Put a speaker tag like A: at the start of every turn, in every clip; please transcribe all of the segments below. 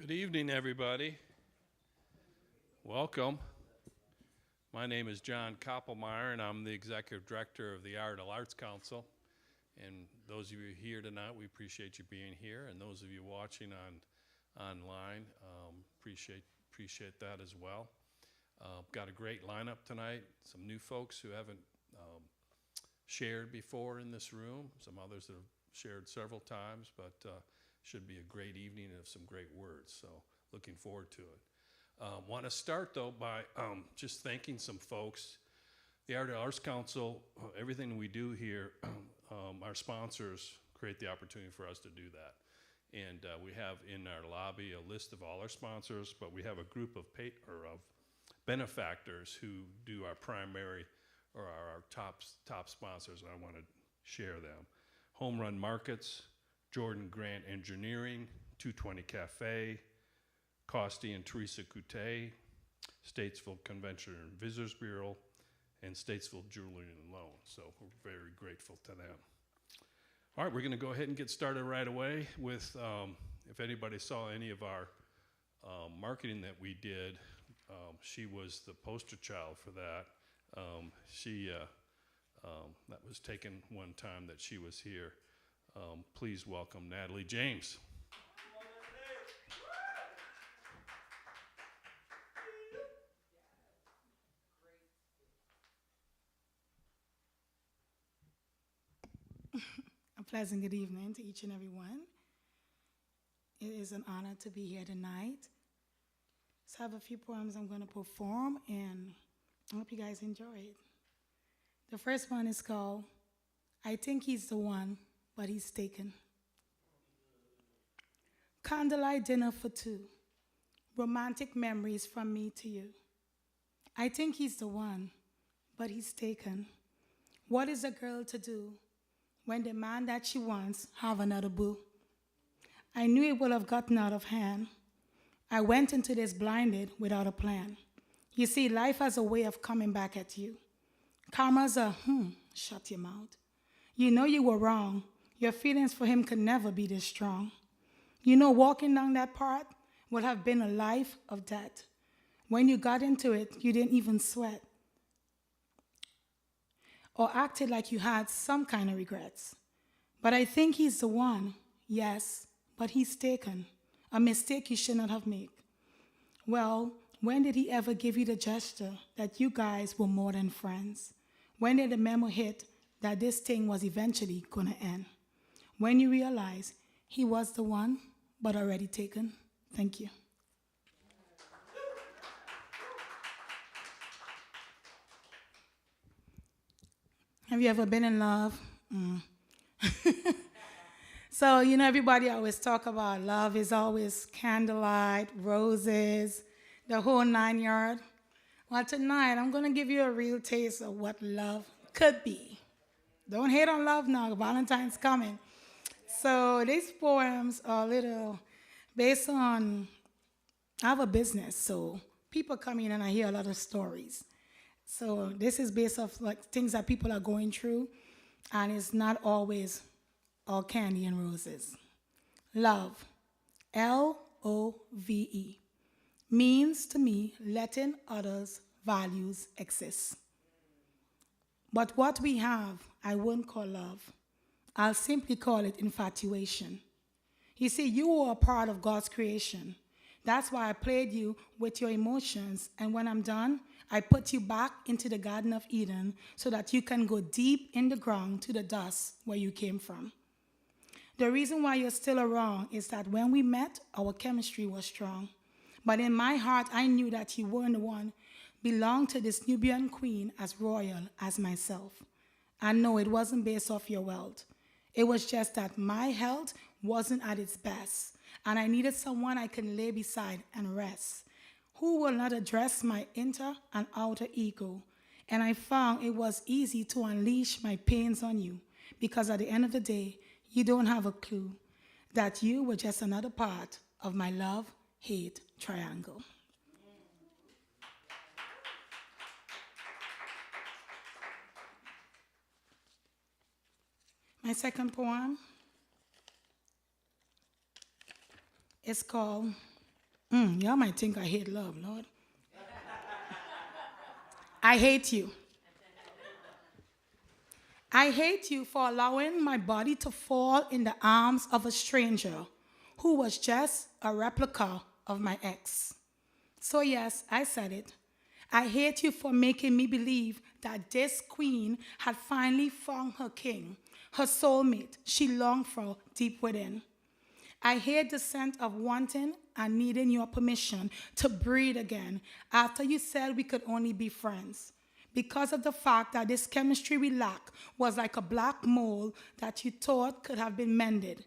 A: Good evening, everybody. Welcome. My name is John Koppelmeyer, and I'm the Executive Director of the Iredell Arts Council. And those of you here tonight, we appreciate you being here. And those of you watching online, appreciate that as well. Got a great lineup tonight. Some new folks who haven't shared before in this room. Some others that have shared several times, but should be a great evening of some great words. So looking forward to it. Want to start though by just thanking some folks. The Iredell Arts Council, everything we do here, our sponsors create the opportunity for us to do that. And we have in our lobby a list of all our sponsors, but we have a group of benefactors who do our primary or our top sponsors, and I want to share them. Home Run Markets, Jordan Grant Engineering, 220 Cafe, Costi and Teresa Coutte, Statesville Convention and Visitors Bureau, and Statesville Jewelry and Loan. So we're very grateful to them. All right, we're going to go ahead and get started right away with, if anybody saw any of our marketing that we did, she was the poster child for that. That was taken one time that she was here. Please welcome Natalie James.
B: A pleasant good evening to each and every one. It is an honor to be here tonight. So I have a few poems I'm going to perform, and I hope you guys enjoy it. The first one is called, I Think He's the One, but He's Taken. Candlelight dinner for two, romantic memories from me to you. I think he's the one, but he's taken. What is a girl to do when the man that she wants have another boo? I knew it would have gotten out of hand. I went into this blinded without a plan. You see, life has a way of coming back at you. Karma's a, shut your mouth. You know you were wrong. Your feelings for him could never be this strong. You know walking down that path would have been a life of death. When you got into it, you didn't even sweat or acted like you had some kind of regrets. But I think he's the one, yes, but he's taken. A mistake you should not have made. Well, when did he ever give you the gesture that you guys were more than friends? When did the memo hit that this thing was eventually gonna end? When you realize he was the one, but already taken? Thank you. Have you ever been in love? So, everybody always talk about love is always candlelight, roses, the whole 9 yard. Well, tonight I'm going to give you a real taste of what love could be. Don't hate on love now, Valentine's coming. So these poems are a little based on, I have a business, so people come in and I hear a lot of stories. So this is based off like things that people are going through, and it's not always all candy and roses. Love, Love, means to me letting others' values exist. But what we have, I won't call love. I'll simply call it infatuation. You see, you are a part of God's creation. That's why I played you with your emotions, and when I'm done, I put you back into the Garden of Eden so that you can go deep in the ground to the dust where you came from. The reason why you're still around is that when we met, our chemistry was strong. But in my heart, I knew that you weren't the one belonged to this Nubian queen as royal as myself. I know it wasn't based off your wealth. It was just that my health wasn't at its best, and I needed someone I can lay beside and rest, who will not address my inner and outer ego. And I found it was easy to unleash my pains on you, because at the end of the day, you don't have a clue that you were just another part of my love-hate triangle. My second poem is called Y'all might think I hate love, Lord. I hate you. I hate you for allowing my body to fall in the arms of a stranger who was just a replica of my ex. So, yes, I said it. I hate you for making me believe that this queen had finally found her king, her soulmate she longed for deep within. I hate the scent of wanting and needing your permission to breathe again after you said we could only be friends. Because of the fact that this chemistry we lack was like a black mole that you thought could have been mended.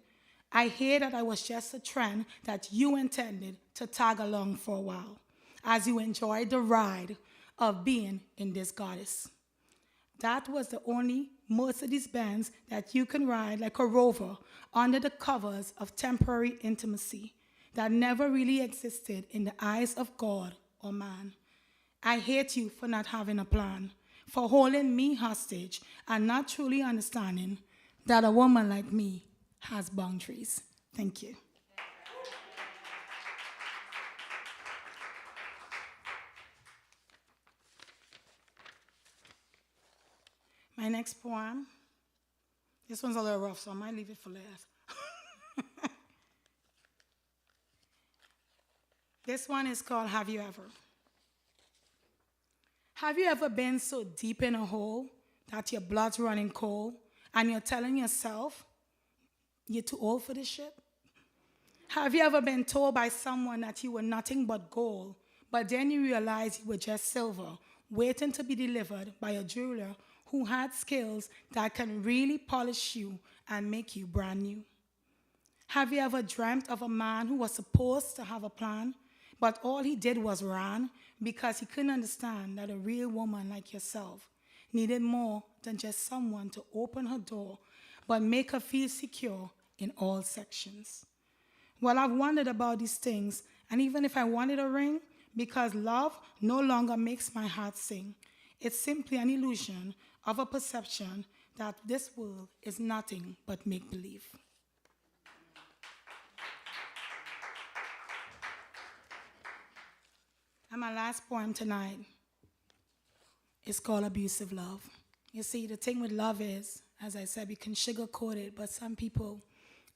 B: I hate that I was just a trend that you intended to tag along for a while, as you enjoyed the ride of being in this goddess. That was the only Mercedes Benz that you can ride like a rover under the covers of temporary intimacy that never really existed in the eyes of God or man. I hate you for not having a plan, for holding me hostage and not truly understanding that a woman like me has boundaries. Thank you. My next poem, this one's a little rough, so I might leave it for last. This one is called Have You Ever? Have you ever been so deep in a hole that your blood's running cold and you're telling yourself you're too old for this shit? Have you ever been told by someone that you were nothing but gold, but then you realize you were just silver, waiting to be delivered by a jeweler who had skills that can really polish you and make you brand new? Have you ever dreamt of a man who was supposed to have a plan, but all he did was run because he couldn't understand that a real woman like yourself needed more than just someone to open her door, but make her feel secure in all sections? Well, I've wondered about these things, and even if I wanted a ring, because love no longer makes my heart sing. It's simply an illusion of a perception that this world is nothing but make-believe. And my last poem tonight is called Abusive Love. You see, the thing with love is, as I said, we can sugarcoat it, but some people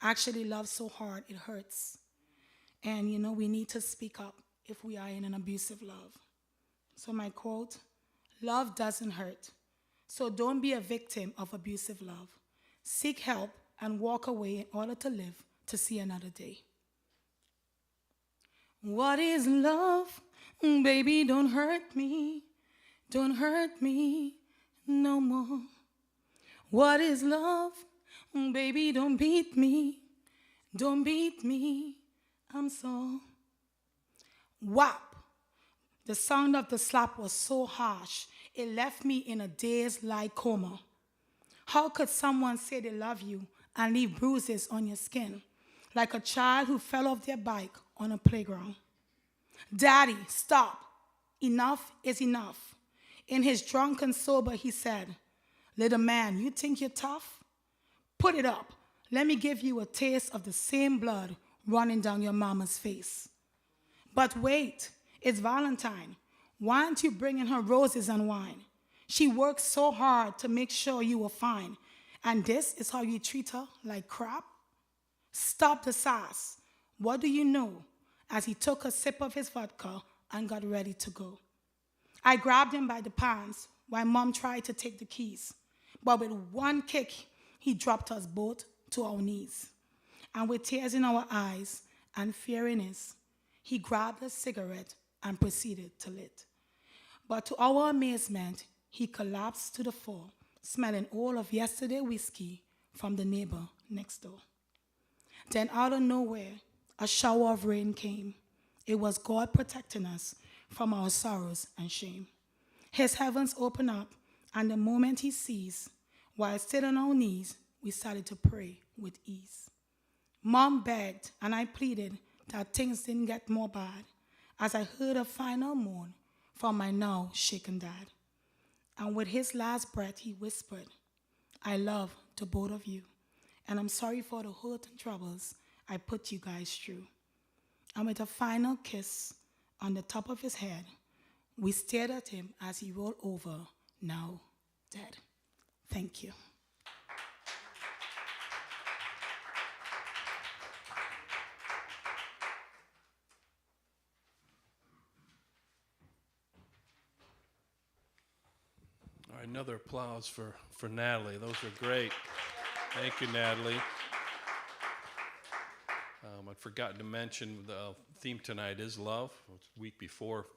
B: actually love so hard it hurts. And, we need to speak up if we are in an abusive love. So my quote, love doesn't hurt. So don't be a victim of abusive love. Seek help and walk away in order to live to see another day. What is love? Baby, don't hurt me. Don't hurt me no more. What is love? Baby, don't beat me. Don't beat me. I'm so. Whap! The sound of the slap was so harsh, it left me in a dazed-like coma. How could someone say they love you and leave bruises on your skin, like a child who fell off their bike on a playground? Daddy, stop. Enough is enough. In his drunken sober, he said, little man, you think you're tough? Put it up. Let me give you a taste of the same blood running down your mama's face. But wait, it's Valentine. Why aren't you bringing her roses and wine? She worked so hard to make sure you were fine. And this is how you treat her, like crap? Stop the sass. What do you know? As he took a sip of his vodka and got ready to go. I grabbed him by the pants while Mom tried to take the keys. But with one kick, he dropped us both to our knees. And with tears in our eyes and fear in his, he grabbed a cigarette and proceeded to lit. But to our amazement, he collapsed to the floor, smelling all of yesterday's whiskey from the neighbor next door. Then out of nowhere, a shower of rain came. It was God protecting us from our sorrows and shame. His heavens opened up, and the moment he sees, while still on our knees, we started to pray with ease. Mom begged, and I pleaded that things didn't get more bad, as I heard a final moan from my now shaken dad. And with his last breath, he whispered, I love the both of you, and I'm sorry for the hurt and troubles I put you guys through. and with a final kiss on the top of his head, we stared at him as he rolled over, now dead. Thank you.
A: All right, another applause for Natalie. Those are great. Thank you, Natalie. I'd forgotten to mention the theme tonight is love. It's a week before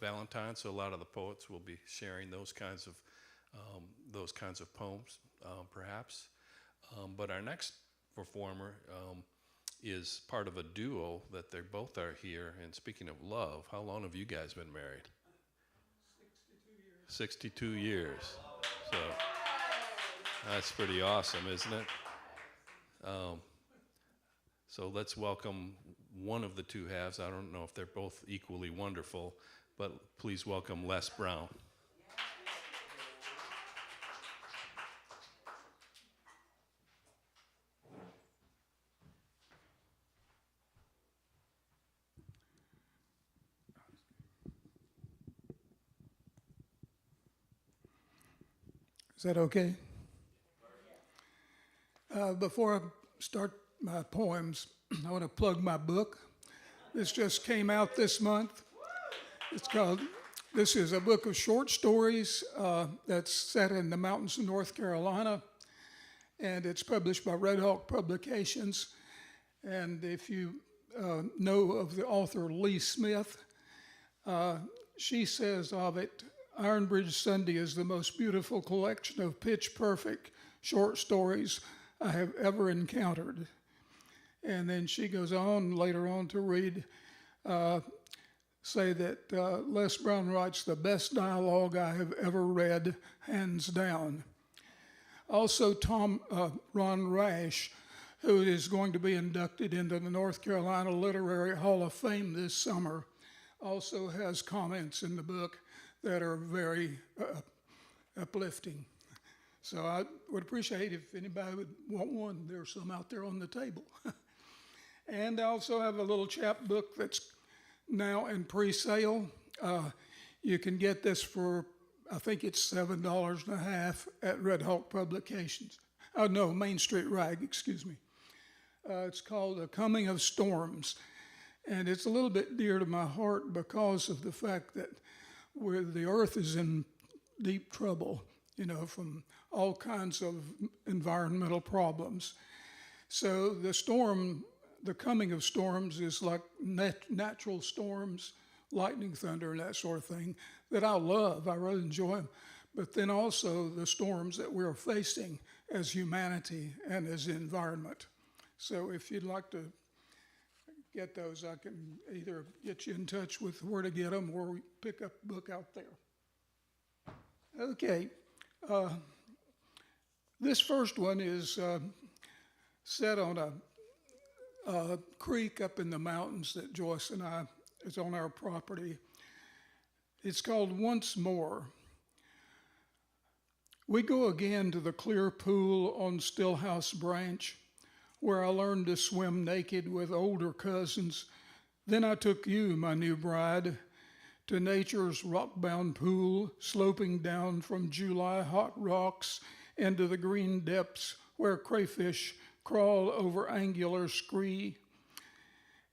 A: Valentine's, so a lot of the poets will be sharing those kinds of poems, perhaps. But our next performer is part of a duo that they both are here. And speaking of love, how long have you guys been married? 62 years. So that's pretty awesome, isn't it? So let's welcome one of the two halves. I don't know if they're both equally wonderful, but please welcome Les Brown.
C: Is that okay? Before I start my poems, I want to plug my book. This just came out this month. This is a book of short stories that's set in the mountains of North Carolina, and it's published by Red Hawk Publications. And if you know of the author Lee Smith, she says of it, Iron Bridge Sunday is the most beautiful collection of pitch-perfect short stories I have ever encountered. And then she goes on later on to read, say that Les Brown writes the best dialogue I have ever read, hands down. Also, Ron Rash, who is going to be inducted into the North Carolina Literary Hall of Fame this summer, also has comments in the book that are very uplifting. So I would appreciate if anybody would want one. There's some out there on the table. And I also have a little chapbook that's now in pre-sale. You can get this for, I think it's $7.50 at Red Hawk Publications. Oh no, Main Street Rag, excuse me. It's called The Coming of Storms. And it's a little bit dear to my heart because of the fact that the earth is in deep trouble, from all kinds of environmental problems. So the coming of storms is like natural storms, lightning, thunder, and that sort of thing that I love. I really enjoy them. But then also the storms that we're facing as humanity and as the environment. So if you'd like to get those, I can either get you in touch with where to get them or pick up a book out there. Okay. This first one is set on a creek up in the mountains that Joyce and I is on our property. It's called Once More. We go again to the clear pool on Stillhouse Branch, where I learned to swim naked with older cousins. Then I took you, my new bride, to nature's rock-bound pool, sloping down from July hot rocks into the green depths where crayfish crawl over angular scree.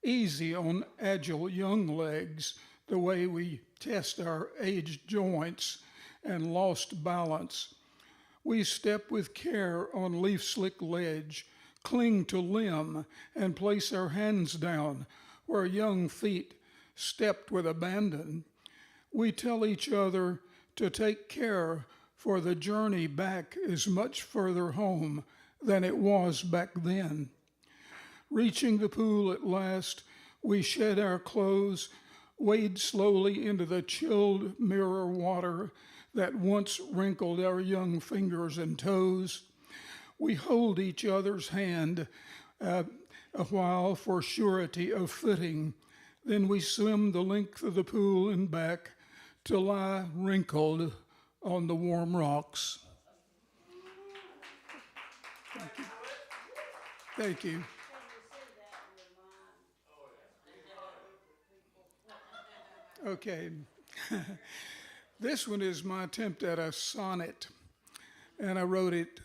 C: Easy on agile young legs, the way we test our aged joints and lost balance. We step with care on leaf-slick ledge, cling to limb, and place our hands down where young feet stepped with abandon. We tell each other to take care, for the journey back is much further home than it was back then. Reaching the pool at last, we shed our clothes, wade slowly into the chilled mirror water that once wrinkled our young fingers and toes. We hold each other's hand a while for surety of footing. Then we swim the length of the pool and back to lie wrinkled on the warm rocks. Thank you. Thank you. Okay. This one is my attempt at a sonnet, and I wrote it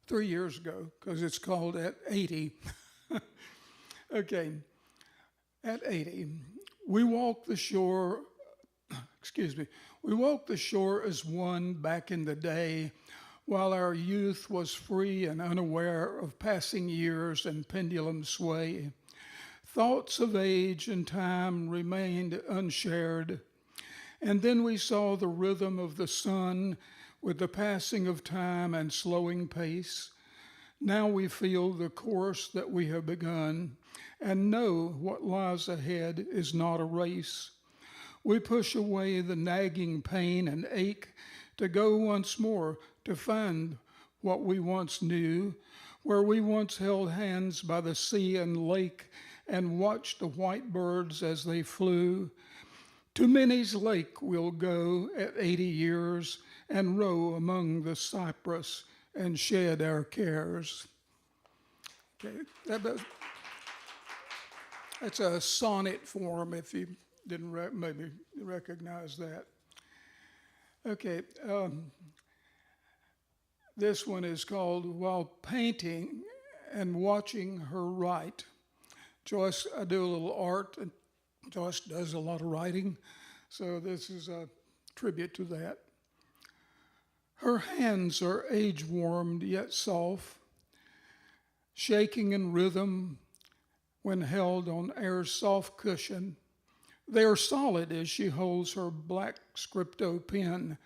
C: 3 years ago because it's called At 80. Okay. At 80, we walk the shore, we walk the shore as one back in the day, while our youth was free and unaware of passing years and pendulum sway. Thoughts of age and time remained unshared, and then we saw the rhythm of the sun with the passing of time and slowing pace. Now we feel the course that we have begun and know what lies ahead is not a race. We push away the nagging pain and ache to go once more to find what we once knew, where we once held hands by the sea and lake and watched the white birds as they flew. To Minnie's Lake we'll go at 80 years and row among the cypress and shed our cares. Okay, that's a sonnet form if you didn't maybe recognize that. Okay, this one is called While Painting and Watching Her Write. Joyce, I do a little art, and Joyce does a lot of writing, so this is a tribute to that. Her hands are age-warmed yet soft, shaking in rhythm when held on air's soft cushion. They are solid as she holds her black scripto pen,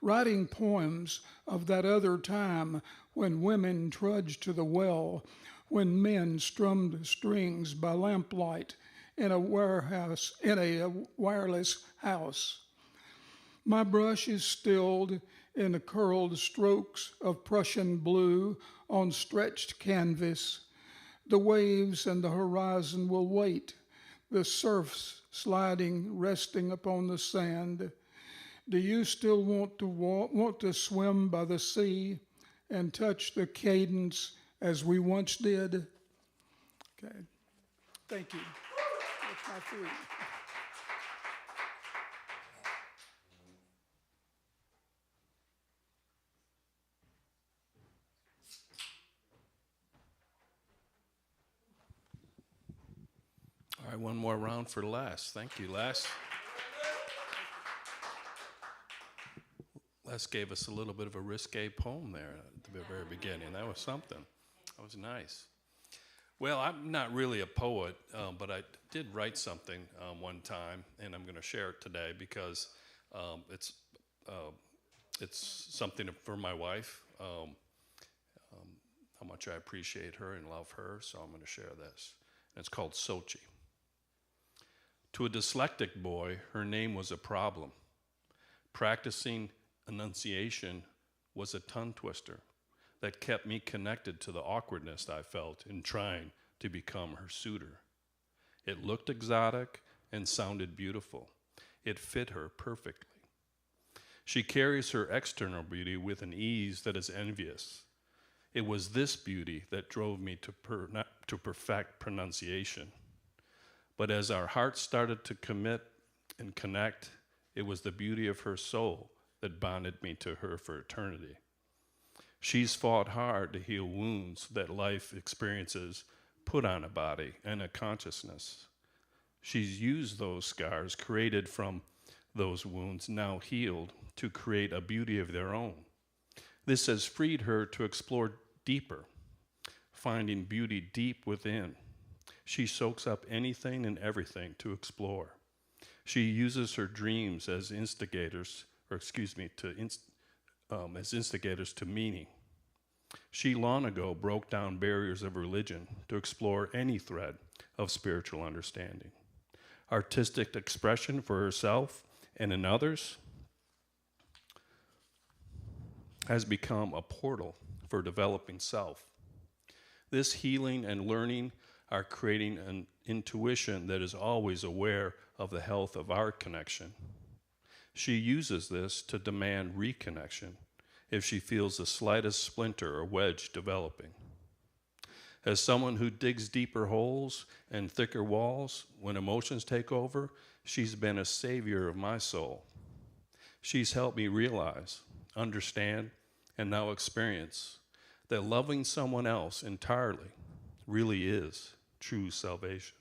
C: writing poems of that other time when women trudged to the well, when men strummed strings by lamplight in a wireless house. My brush is stilled in the curled strokes of Prussian blue on stretched canvas. The waves and the horizon will wait, the surfs sliding, resting upon the sand. Do you still want to swim by the sea and touch the cadence as we once did? Okay, thank you. That's my three.
A: All right, one more round for Les. Thank you, Les. Les gave us a little bit of a risque poem there at the very beginning. That was something. That was nice. Well, I'm not really a poet, but I did write something one time, and I'm going to share it today because it's something for my wife, how much I appreciate her and love her, so I'm going to share this. And it's called Sochi. To a dyslexic boy, her name was a problem. Practicing enunciation was a tongue twister that kept me connected to the awkwardness I felt in trying to become her suitor. It looked exotic and sounded beautiful. It fit her perfectly. She carries her external beauty with an ease that is envious. It was this beauty that drove me to perfect pronunciation. But as our hearts started to commit and connect, it was the beauty of her soul that bonded me to her for eternity. She's fought hard to heal wounds that life experiences put on a body and a consciousness. She's used those scars created from those wounds, now healed, to create a beauty of their own. This has freed her to explore deeper, finding beauty deep within. She soaks up anything and everything to explore. She uses her dreams as instigators, as instigators to meaning. She long ago broke down barriers of religion to explore any thread of spiritual understanding. Artistic expression for herself and in others has become a portal for developing self. This healing and learning are creating an intuition that is always aware of the health of our connection. She uses this to demand reconnection if she feels the slightest splinter or wedge developing. As someone who digs deeper holes and thicker walls when emotions take over, she's been a savior of my soul. She's helped me realize, understand, and now experience that loving someone else entirely really is true salvation.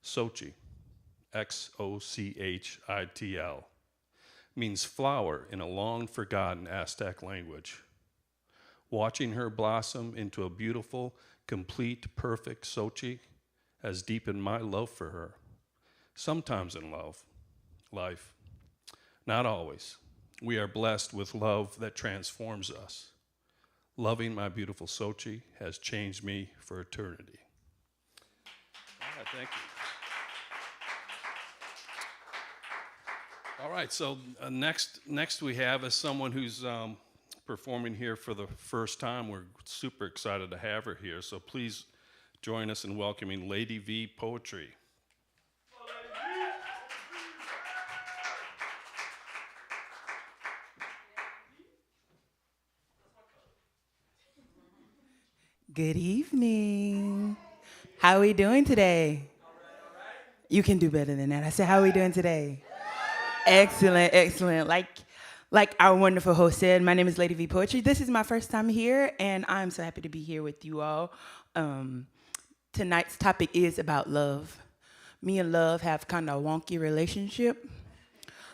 A: Xochitl, Xochitl, means flower in a long-forgotten Aztec language. Watching her blossom into a beautiful, complete, perfect Xochitl has deepened my love for her. Sometimes in life, not always, we are blessed with love that transforms us. Loving my beautiful Xochitl has changed me for eternity. All right, thank you. All right, so next we have is someone who's performing here for the first time. We're super excited to have her here, so please join us in welcoming Lady V Poetry.
D: Good evening. How are we doing today? You can do better than that. I said, how are we doing today? Excellent, excellent. Like our wonderful host said, my name is Lady V Poetry. This is my first time here, and I'm so happy to be here with you all. Tonight's topic is about love. Me and love have kind of a wonky relationship.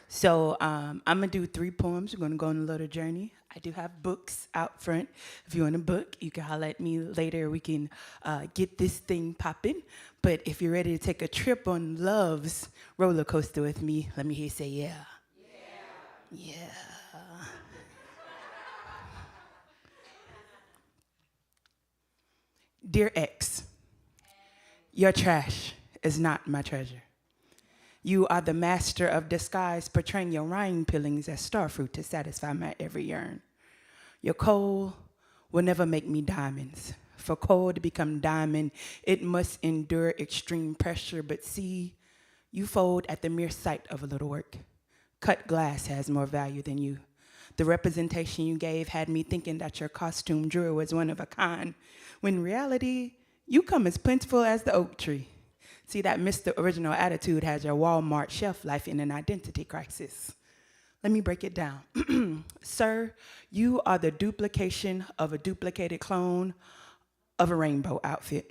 D: So I'm going to do 3 poems. We're going to go on a little journey. I do have books out front. If you want a book, you can holler at me later. We can get this thing popping. But if you're ready to take a trip on love's roller coaster with me, let me hear you say yeah. Yeah. Dear ex, your trash is not my treasure. You are the master of disguise, portraying your rind peelings as starfruit to satisfy my every yearn. Your coal will never make me diamonds. For coal to become diamond, it must endure extreme pressure. But see, you fold at the mere sight of a little work. Cut glass has more value than you. The representation you gave had me thinking that your costume drawer was one of a kind, when in reality, you come as plentiful as the oak tree. See, that Mr. Original attitude has your Walmart shelf life in an identity crisis. Let me break it down. Sir, you are the duplication of a duplicated clone of a rainbow outfit.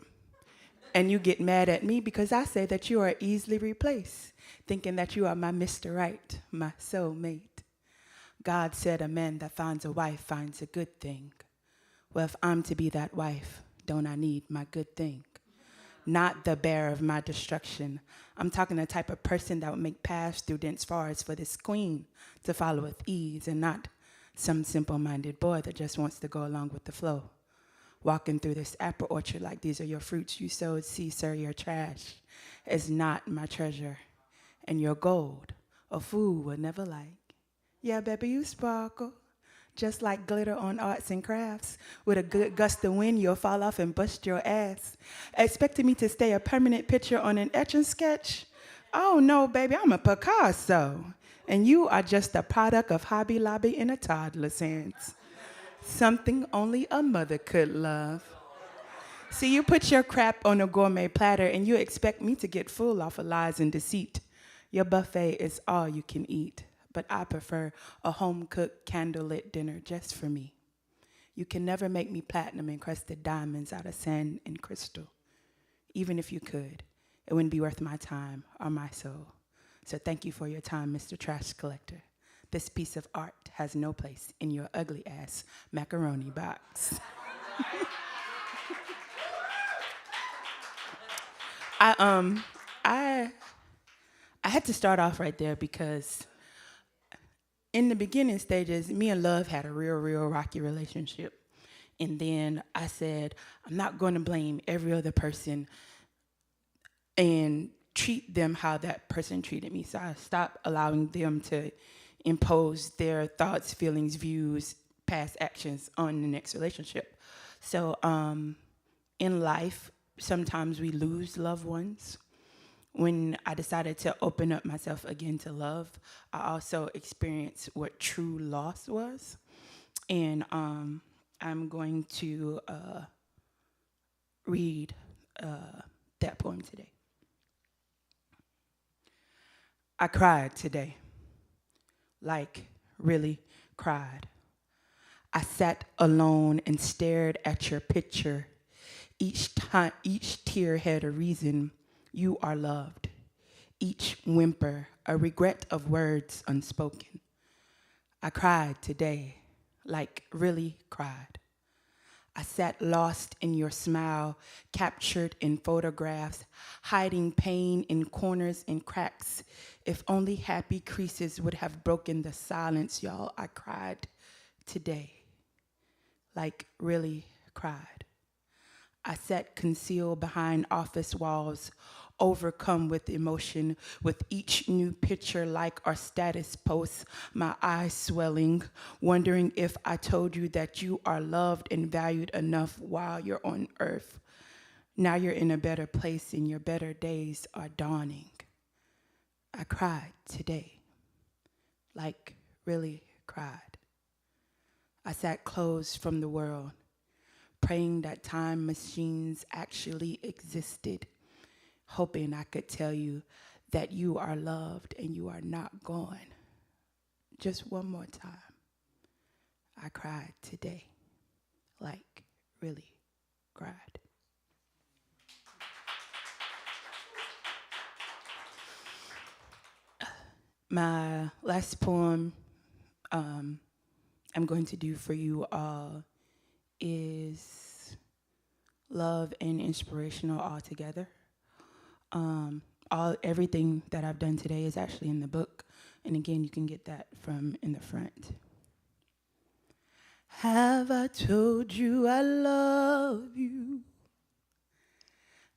D: And you get mad at me because I say that you are easily replaced, thinking that you are my Mr. Right, my soulmate. God said a man that finds a wife finds a good thing. Well, if I'm to be that wife, don't I need my good thing? Not the bearer of my destruction. I'm talking the type of person that would make paths through dense forests for this queen to follow with ease, and not some simple-minded boy that just wants to go along with the flow. Walking through this apple orchard like these are your fruits you sowed. See, sir, your trash is not my treasure, and your gold a fool would never like. Yeah, baby, you sparkle. Just like glitter on arts and crafts. With a good gust of wind, you'll fall off and bust your ass. Expecting me to stay a permanent picture on an etching sketch? Oh, no, baby, I'm a Picasso. And you are just a product of Hobby Lobby in a toddler's hands. Something only a mother could love. See, you put your crap on a gourmet platter and you expect me to get full off of lies and deceit. Your buffet is all you can eat. But I prefer a home-cooked, candlelit dinner just for me. You can never make me platinum-encrusted diamonds out of sand and crystal. Even if you could, it wouldn't be worth my time or my soul. So thank you for your time, Mr. Trash Collector. This piece of art has no place in your ugly-ass macaroni box. I had to start off right there because in the beginning stages, me and Love had a real rocky relationship. And then I said, I'm not going to blame every other person and treat them how that person treated me. So I stopped allowing them to impose their thoughts, feelings, views, past actions on the next relationship. So in life, sometimes we lose loved ones. When I decided to open up myself again to love, I also experienced what true loss was. And I'm going to read that poem today. I cried today, like really cried. I sat alone and stared at your picture. Each tear had a reason. You are loved. Each whimper, a regret of words unspoken. I cried today, like really cried. I sat lost in your smile, captured in photographs, hiding pain in corners and cracks. If only happy creases would have broken the silence, y'all. I cried today, like really cried. I sat concealed behind office walls, overcome with emotion, with each new picture like our status posts, my eyes swelling, wondering if I told you that you are loved and valued enough while you're on earth. Now you're in a better place and your better days are dawning. I cried today, like really cried. I sat closed from the world, praying that time machines actually existed, hoping I could tell you that you are loved and you are not gone. Just one more time. I cried today, like really cried. My last poem I'm going to do for you all is love and inspirational all together. Everything that I've done today is actually in the book. And again, you can get that from in the front. Have I told you I love you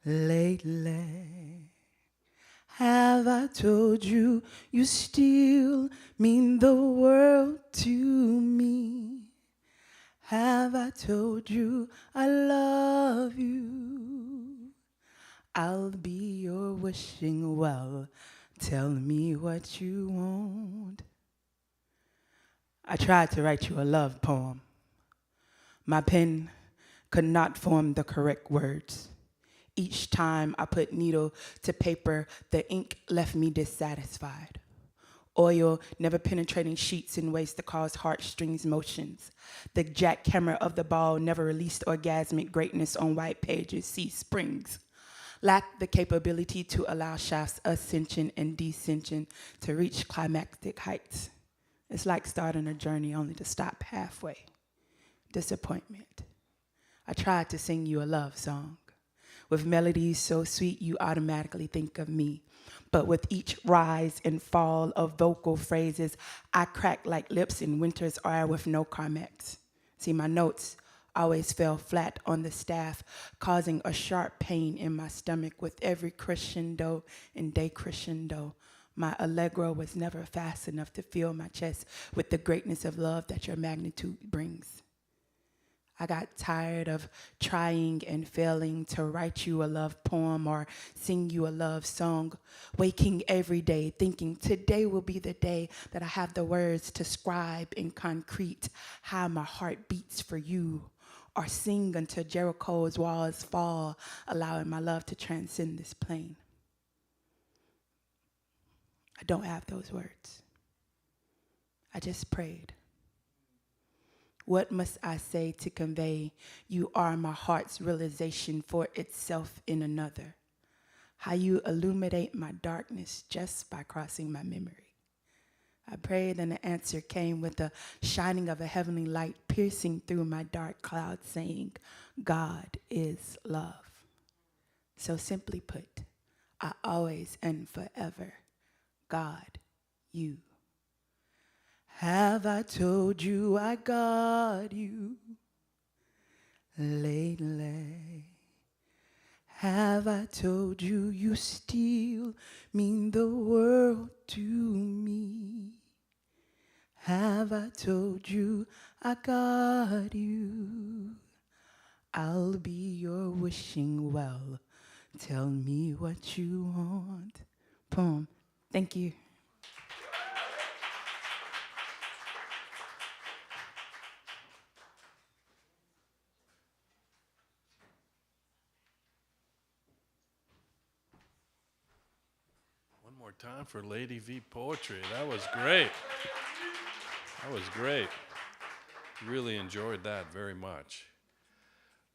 D: lately? Have I told you you still mean the world to me? Have I told you I love you? I'll be your wishing well. Tell me what you want. I tried to write you a love poem. My pen could not form the correct words. Each time I put needle to paper, the ink left me dissatisfied. Oil never penetrating sheets in ways to cause heartstrings motions. The jackhammer of the ball never released orgasmic greatness on white pages. See, springs lack the capability to allow shafts ascension and descension to reach climactic heights. It's like starting a journey only to stop halfway. Disappointment. I tried to sing you a love song with melodies so sweet you automatically think of me. But with each rise and fall of vocal phrases, I crack like lips in winter's air with no climax. See, my notes always fell flat on the staff, causing a sharp pain in my stomach with every crescendo and decrescendo. My allegro was never fast enough to fill my chest with the greatness of love that your magnitude brings. I got tired of trying and failing to write you a love poem or sing you a love song, waking every day thinking today will be the day that I have the words to scribe in concrete how my heart beats for you, or sing until Jericho's walls fall, allowing my love to transcend this plane. I don't have those words. I just prayed. What must I say to convey you are my heart's realization for itself in another? How you illuminate my darkness just by crossing my memory. I prayed and the answer came with the shining of a heavenly light piercing through my dark cloud saying, God is love. So simply put, I always and forever, God, you. Have I told you I got you lately? Have I told you you still mean the world to me? Have I told you I got you? I'll be your wishing well. Tell me what you want. Poem. Thank you.
A: more time for Lady V Poetry. That was great. That was great. Really enjoyed that very much.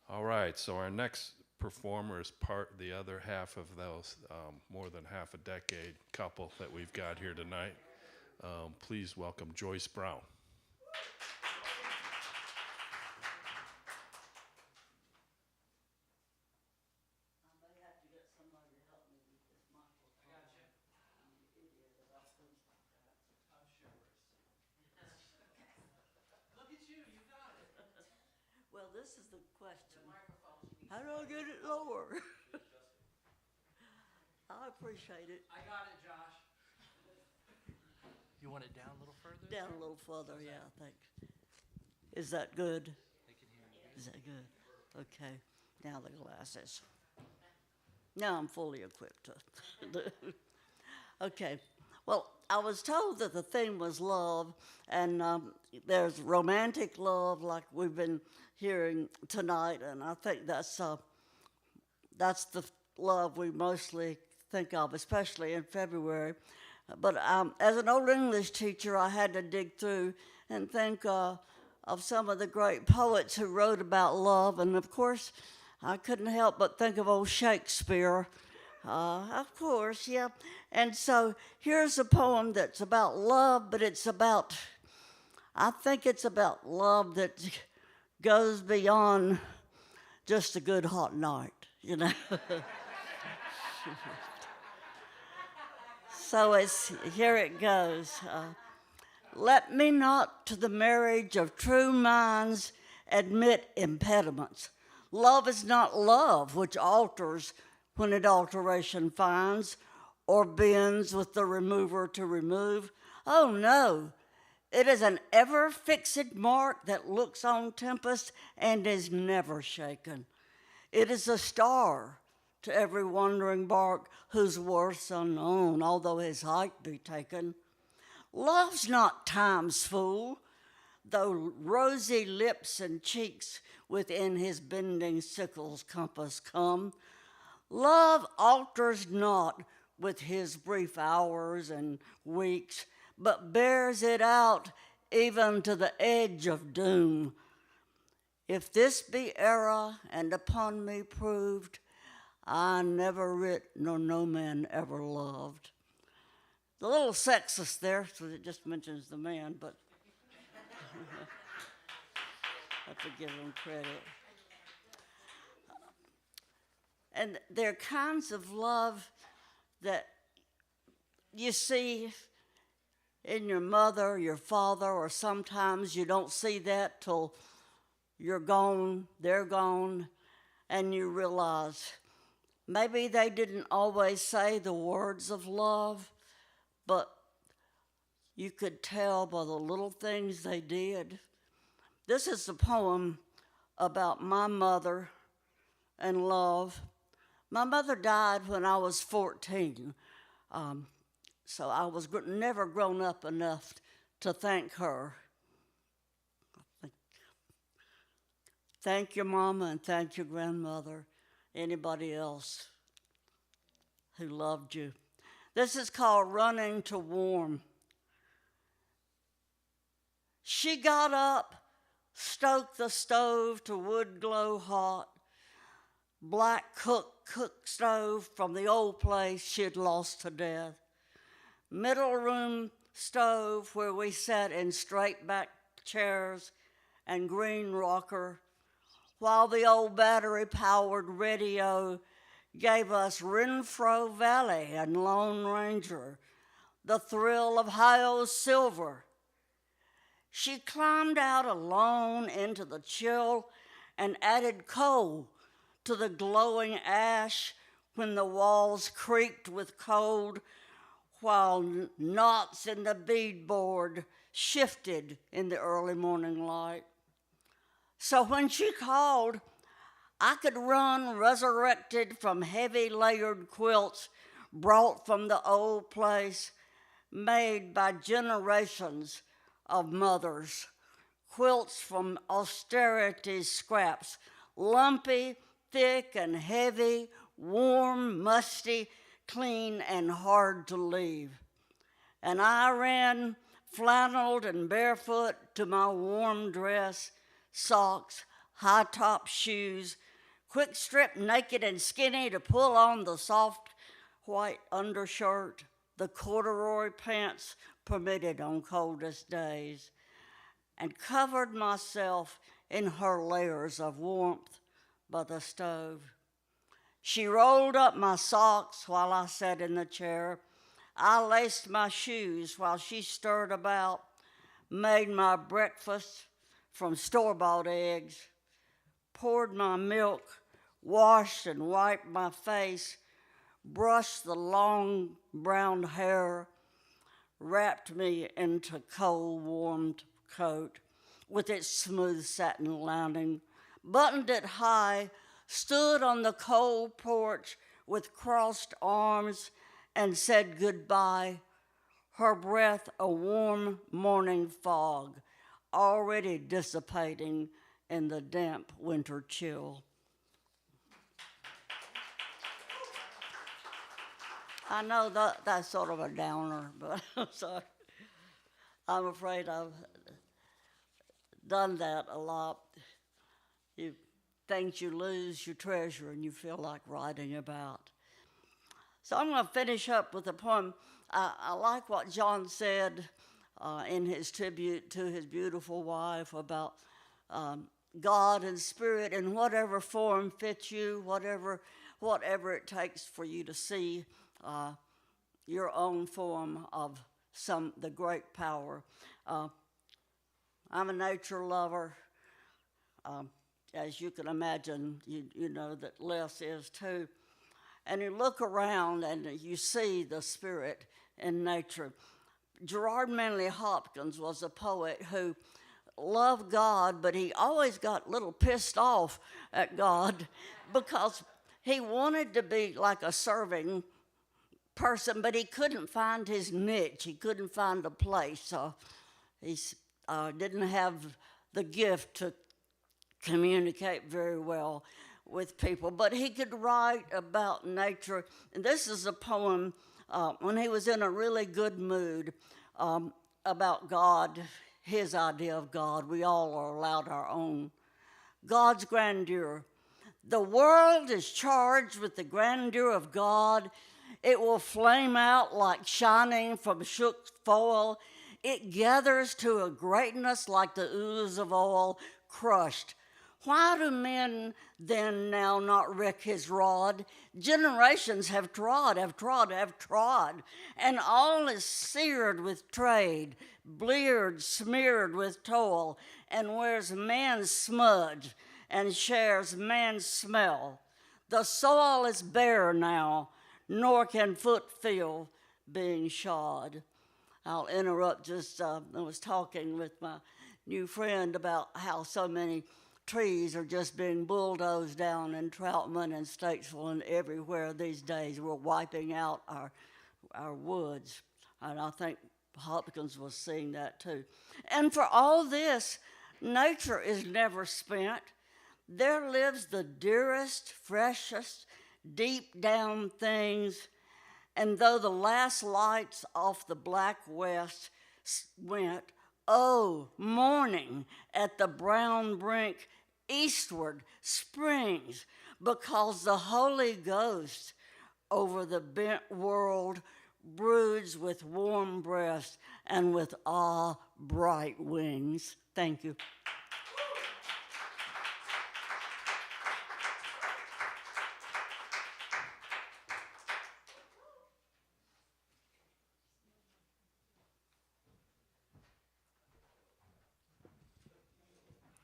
A: All right, so our next performer is the other half of those more than half a decade couple that we've got here tonight. Please welcome Joyce Brown.
E: Well, this is the question. How do I get it lower? I appreciate it.
F: I got it, Josh. You want it down a little further?
E: Down a little further, yeah, I think. Is that good?
F: They can hear you.
E: Is that good? Okay. Now the glasses. Now I'm fully equipped to. Okay. Well, I was told that the theme was love, and there's romantic love, like we've been hearing tonight, and I think that's the love we mostly think of, especially in February. But as an old English teacher, I had to dig through and think of some of the great poets who wrote about love, and of course, I couldn't help but think of old Shakespeare. Of course, yeah. And so here's a poem that's about love, but I think it's about love that goes beyond just a good hot night, you know. So here it goes. Let me not to the marriage of true minds admit impediments. Love is not love, which alters when it alteration finds, or bends with the remover to remove. Oh no, it is an ever-fixed mark that looks on tempest and is never shaken. It is a star to every wandering bark whose worth's unknown, although his height be taken. Love's not time's fool, though rosy lips and cheeks within his bending sickle's compass come. Love alters not with his brief hours and weeks, but bears it out even to the edge of doom. If this be error and upon me proved, I never writ nor no man ever loved. The little sexist there, so it just mentions the man, but I have to give him credit. And there are kinds of love that you see in your mother, your father, or sometimes you don't see that till you're gone, they're gone, and you realize maybe they didn't always say the words of love, but you could tell by the little things they did. This is a poem about my mother and love. My mother died when I was 14, so I was never grown up enough to thank her. Thank your mama and thank your grandmother, anybody else who loved you. This is called Running to Warm. She got up, stoked the stove to wood glow hot, black cook stove from the old place she'd lost to death. Middle room stove where we sat in straight back chairs and green rocker, while the old battery powered radio gave us Renfro Valley and Lone Ranger, the thrill of Hi-Yo Silver. She climbed out alone into the chill and added coal to the glowing ash when the walls creaked with cold, while knots in the beadboard shifted in the early morning light. So when she called, I could run resurrected from heavy layered quilts brought from the old place, made by generations of mothers. Quilts from austerity's scraps, lumpy, thick and heavy, warm, musty, clean and hard to leave. And I ran flanneled and barefoot to my warm dress, socks, high-top shoes, quick stripped naked and skinny to pull on the soft white undershirt, the corduroy pants permitted on coldest days, and covered myself in her layers of warmth by the stove. She rolled up my socks while I sat in the chair. I laced my shoes while she stirred about, made my breakfast from store-bought eggs, poured my milk, washed and wiped my face, brushed the long brown hair, wrapped me into cold, warmed coat with its smooth satin lining, buttoned it high, stood on the cold porch with crossed arms and said goodbye, her breath a warm morning fog, already dissipating in the damp winter chill. I know that's sort of a downer, but I'm sorry. I'm afraid I've done that a lot. Things you lose, you treasure, and you feel like writing about. So I'm going to finish up with a poem. I like what John said in his tribute to his beautiful wife about God and spirit in whatever form fits you, whatever it takes for you to see your own form of the great power. I'm a nature lover. As you can imagine, you know that Les is too. And you look around and you see the spirit in nature. Gerard Manley Hopkins was a poet who loved God, but he always got a little pissed off at God because he wanted to be like a serving person, but he couldn't find his niche. He couldn't find a place. So he didn't have the gift to communicate very well with people, but he could write about nature. And this is a poem when he was in a really good mood about God, his idea of God. We all are allowed our own. God's grandeur. The world is charged with the grandeur of God. It will flame out like shining from shook foil. It gathers to a greatness like the ooze of oil crushed. Why do men then now not wreck his rod? Generations have trod, and all is seared with trade, bleared, smeared with toil, and wears man's smudge and shares man's smell. The soil is bare now, nor can foot feel being shod. I'll interrupt just, I was talking with my new friend about how so many trees are just being bulldozed down in Troutman and Statesville and everywhere these days. We're wiping out our woods. And I think Hopkins was seeing that too. And for all this, nature is never spent. There lives the dearest, freshest, deep down things. And though the last lights off the black west went, oh, morning at the brown brink eastward springs, because the Holy Ghost over the bent world broods with warm breast and with bright wings. Thank you.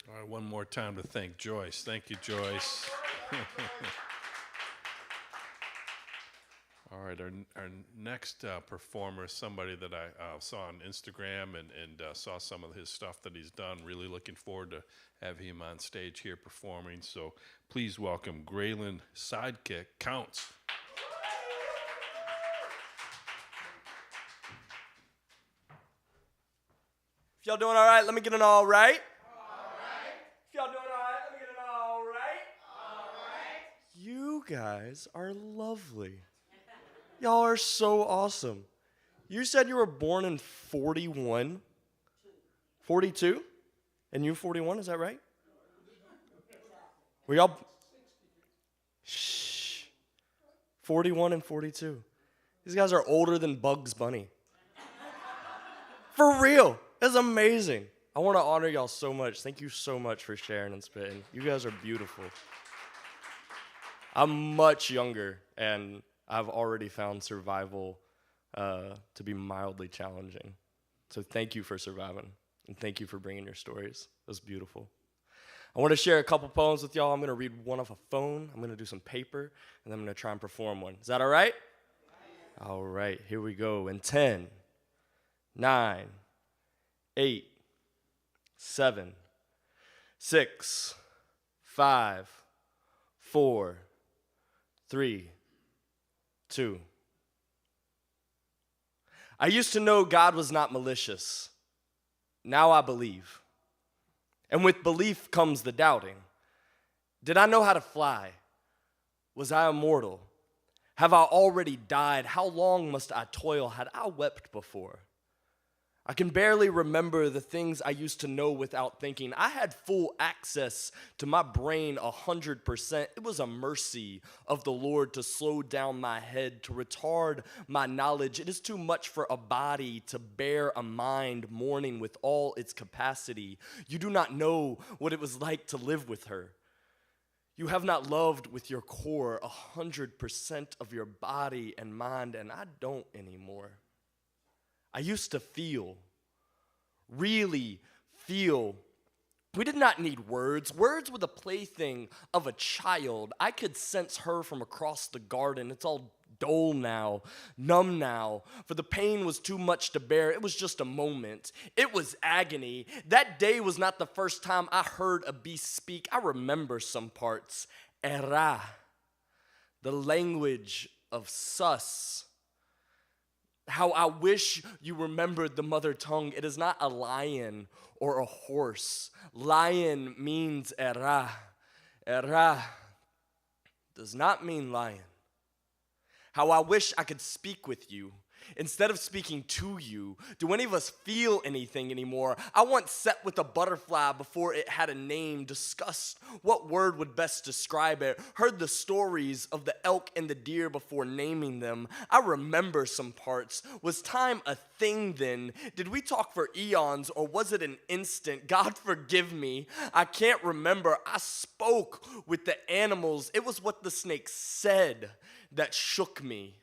A: All right, one more time to thank Joyce. Thank you, Joyce. All right, our next performer is somebody that I saw on Instagram and saw some of his stuff that he's done. Really looking forward to have him on stage here performing. So please welcome Graylin Sidekick Counts.
G: If y'all doing all right, let me get an all right. If y'all doing all right, let me get an all right. You guys are lovely. Y'all are so awesome. You said you were born in 41? 42? And you 41, is that right? Were y'all? Shh. 41 and 42. These guys are older than Bugs Bunny. For real. That's amazing. I want to honor y'all so much. Thank you so much for sharing and spitting. You guys are beautiful. I'm much younger, and I've already found survival to be mildly challenging. So thank you for surviving, and thank you for bringing your stories. It was beautiful. I want to share a couple poems with y'all. I'm going to read one off a phone. I'm going to do some paper, and then I'm going to try and perform one. Is that all right? All right, here we go. In 10, 9, 8, 7, 6, 5, 4, 3, 2. I used to know God was not malicious. Now I believe. And with belief comes the doubting. Did I know how to fly? Was I immortal? Have I already died? How long must I toil? Had I wept before? I can barely remember the things I used to know without thinking. I had full access to my brain 100%. It was a mercy of the Lord to slow down my head, to retard my knowledge. It is too much for a body to bear a mind mourning with all its capacity. You do not know what it was like to live with her. You have not loved with your core 100% of your body and mind, and I don't anymore. I used to feel, really feel. We did not need words. Words were the plaything of a child. I could sense her from across the garden. It's all dull now, numb now, for the pain was too much to bear. It was just a moment. It was agony. That day was not the first time I heard a beast speak. I remember some parts. Era, the language of sus. How I wish you remembered the mother tongue. It is not a lion or a horse. Lion means era. Era does not mean lion. How I wish I could speak with you instead of speaking to you. Do any of us feel anything anymore? I once sat with a butterfly before it had a name, discussed what word would best describe it, heard the stories of the elk and the deer before naming them. I remember some parts. Was time a thing then? Did we talk for eons or was it an instant? God forgive me. I can't remember. I spoke with the animals. It was what the snake said that shook me.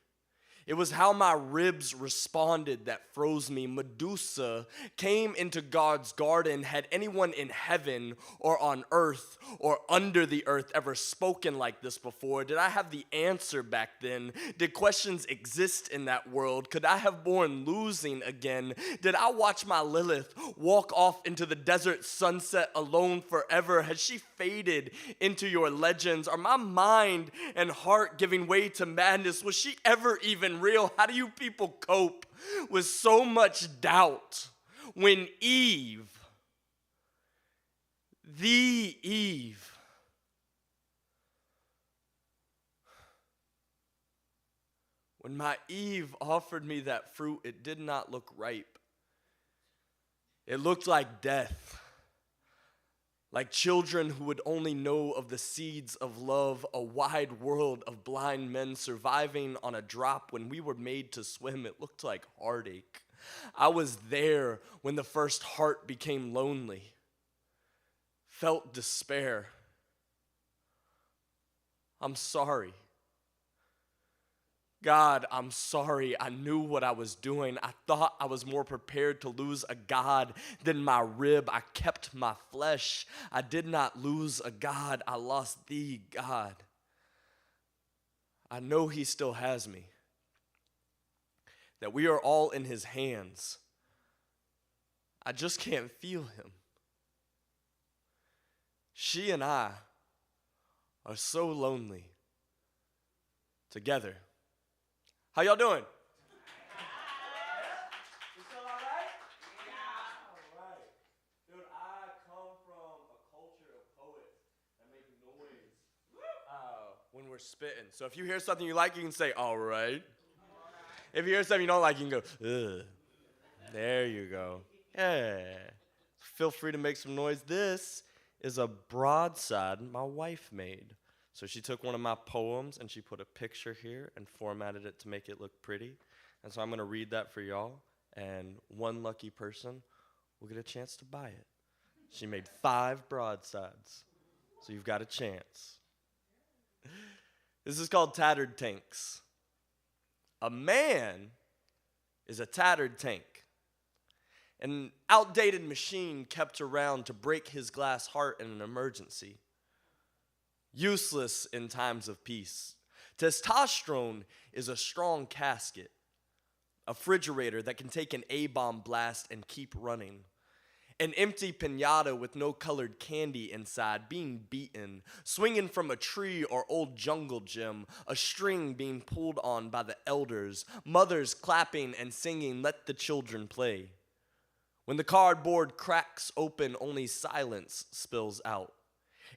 G: It was how my ribs responded that froze me. Medusa came into God's garden. Had anyone in heaven or on earth or under the earth ever spoken like this before? Did I have the answer back then? Did questions exist in that world? Could I have borne losing again? Did I watch my Lilith walk off into the desert sunset alone forever? Has she faded into your legends? Are my mind and heart giving way to madness? Was she ever even real? How do you people cope with so much doubt when Eve, the Eve, when my Eve offered me that fruit, it did not look ripe. It looked like death. Like children who would only know of the seeds of love, a wide world of blind men surviving on a drop when we were made to swim. It looked like heartache. I was there when the first heart became lonely, felt despair. I'm sorry. God, I'm sorry. I knew what I was doing. I thought I was more prepared to lose a God than my rib. I kept my flesh. I did not lose a God. I lost the God. I know he still has me. That we are all in his hands. I just can't feel him. She and I are so lonely together. How y'all doing? You still all right? Yeah. All right. Dude, I come from a culture of poets that make noise when we're spitting. So if you hear something you like, you can say, all right. If you hear something you don't like, you can go, ugh. There you go. Yeah. Feel free to make some noise. This is a broadside my wife made. So she took one of my poems and she put a picture here and formatted it to make it look pretty. And so I'm going to read that for y'all. And one lucky person will get a chance to buy it. She made 5 broadsides. So you've got a chance. This is called Tattered Tanks. A man is a tattered tank. An outdated machine kept around to break his glass heart in an emergency. Useless in times of peace. Testosterone is a strong casket. A refrigerator that can take an A-bomb blast and keep running. An empty piñata with no colored candy inside, being beaten, swinging from a tree or old jungle gym, a string being pulled on by the elders, mothers clapping and singing, "Let the children play." When the cardboard cracks open, only silence spills out.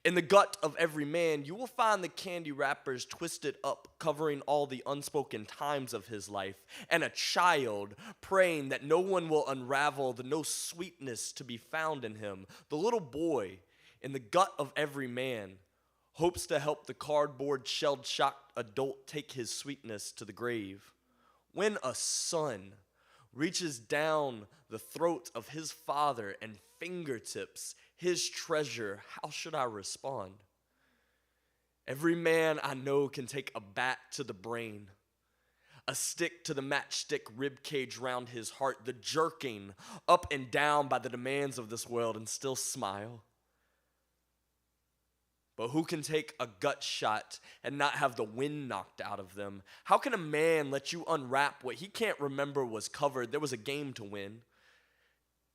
G: In the gut of every man, you will find the candy wrappers twisted up, covering all the unspoken times of his life, and a child praying that no one will unravel the no sweetness to be found in him. The little boy in the gut of every man hopes to help the cardboard shell-shocked adult take his sweetness to the grave. When a son reaches down the throat of his father and fingertips his treasure, how should I respond? Every man I know can take a bat to the brain, a stick to the matchstick ribcage round his heart, the jerking up and down by the demands of this world and still smile. But who can take a gut shot and not have the wind knocked out of them? How can a man let you unwrap what he can't remember was covered? There was a game to win,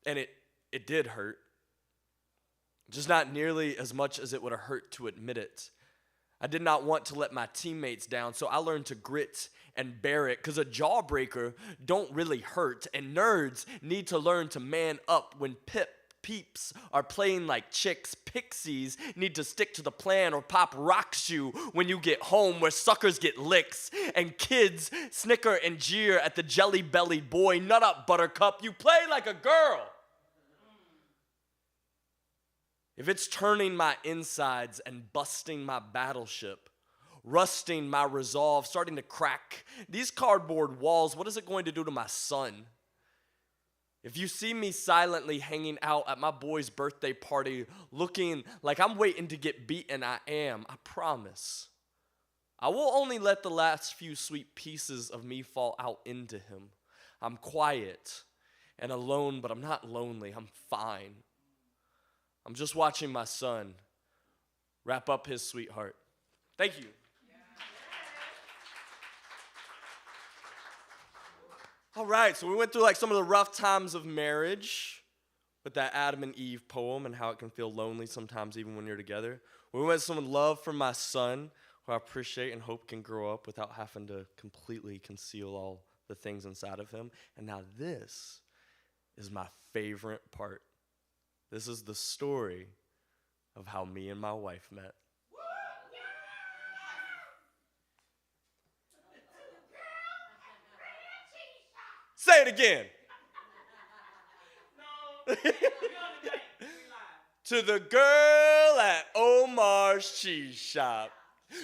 G: and it did hurt. Just not nearly as much as it would have hurt to admit it. I did not want to let my teammates down, so I learned to grit and bear it, because a jawbreaker don't really hurt, and nerds need to learn to man up when peeps are playing like chicks. Pixies need to stick to the plan, or Pop rocks you when you get home, where suckers get licks, and kids snicker and jeer at the jelly-bellied boy. Nut up, buttercup, you play like a girl. If it's turning my insides and busting my battleship, rusting my resolve, starting to crack these cardboard walls, what is it going to do to my son? If you see me silently hanging out at my boy's birthday party, looking like I'm waiting to get beaten, I am, I promise. I will only let the last few sweet pieces of me fall out into him. I'm quiet and alone, but I'm not lonely. I'm fine. I'm just watching my son wrap up his sweetheart. Thank you. All right, so we went through like some of the rough times of marriage with that Adam and Eve poem and how it can feel lonely sometimes even when you're together. We went with some love for my son, who I appreciate and hope can grow up without having to completely conceal all the things inside of him. And now this is my favorite part. This is the story of how me and my wife met. Say it again. To the girl at Omar's Cheese Shop.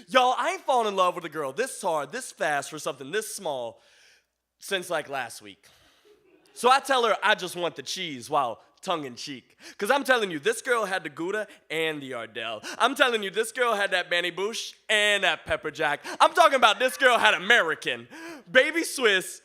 G: Y'all, I ain't fallen in love with a girl this hard, this fast for something this small since like last week. So I tell her I just want the cheese while tongue-in-cheek. Because I'm telling you, this girl had the Gouda and the Ardell. I'm telling you, this girl had that Manny Bouche and that Pepper Jack. I'm talking about this girl had American, Baby Swiss,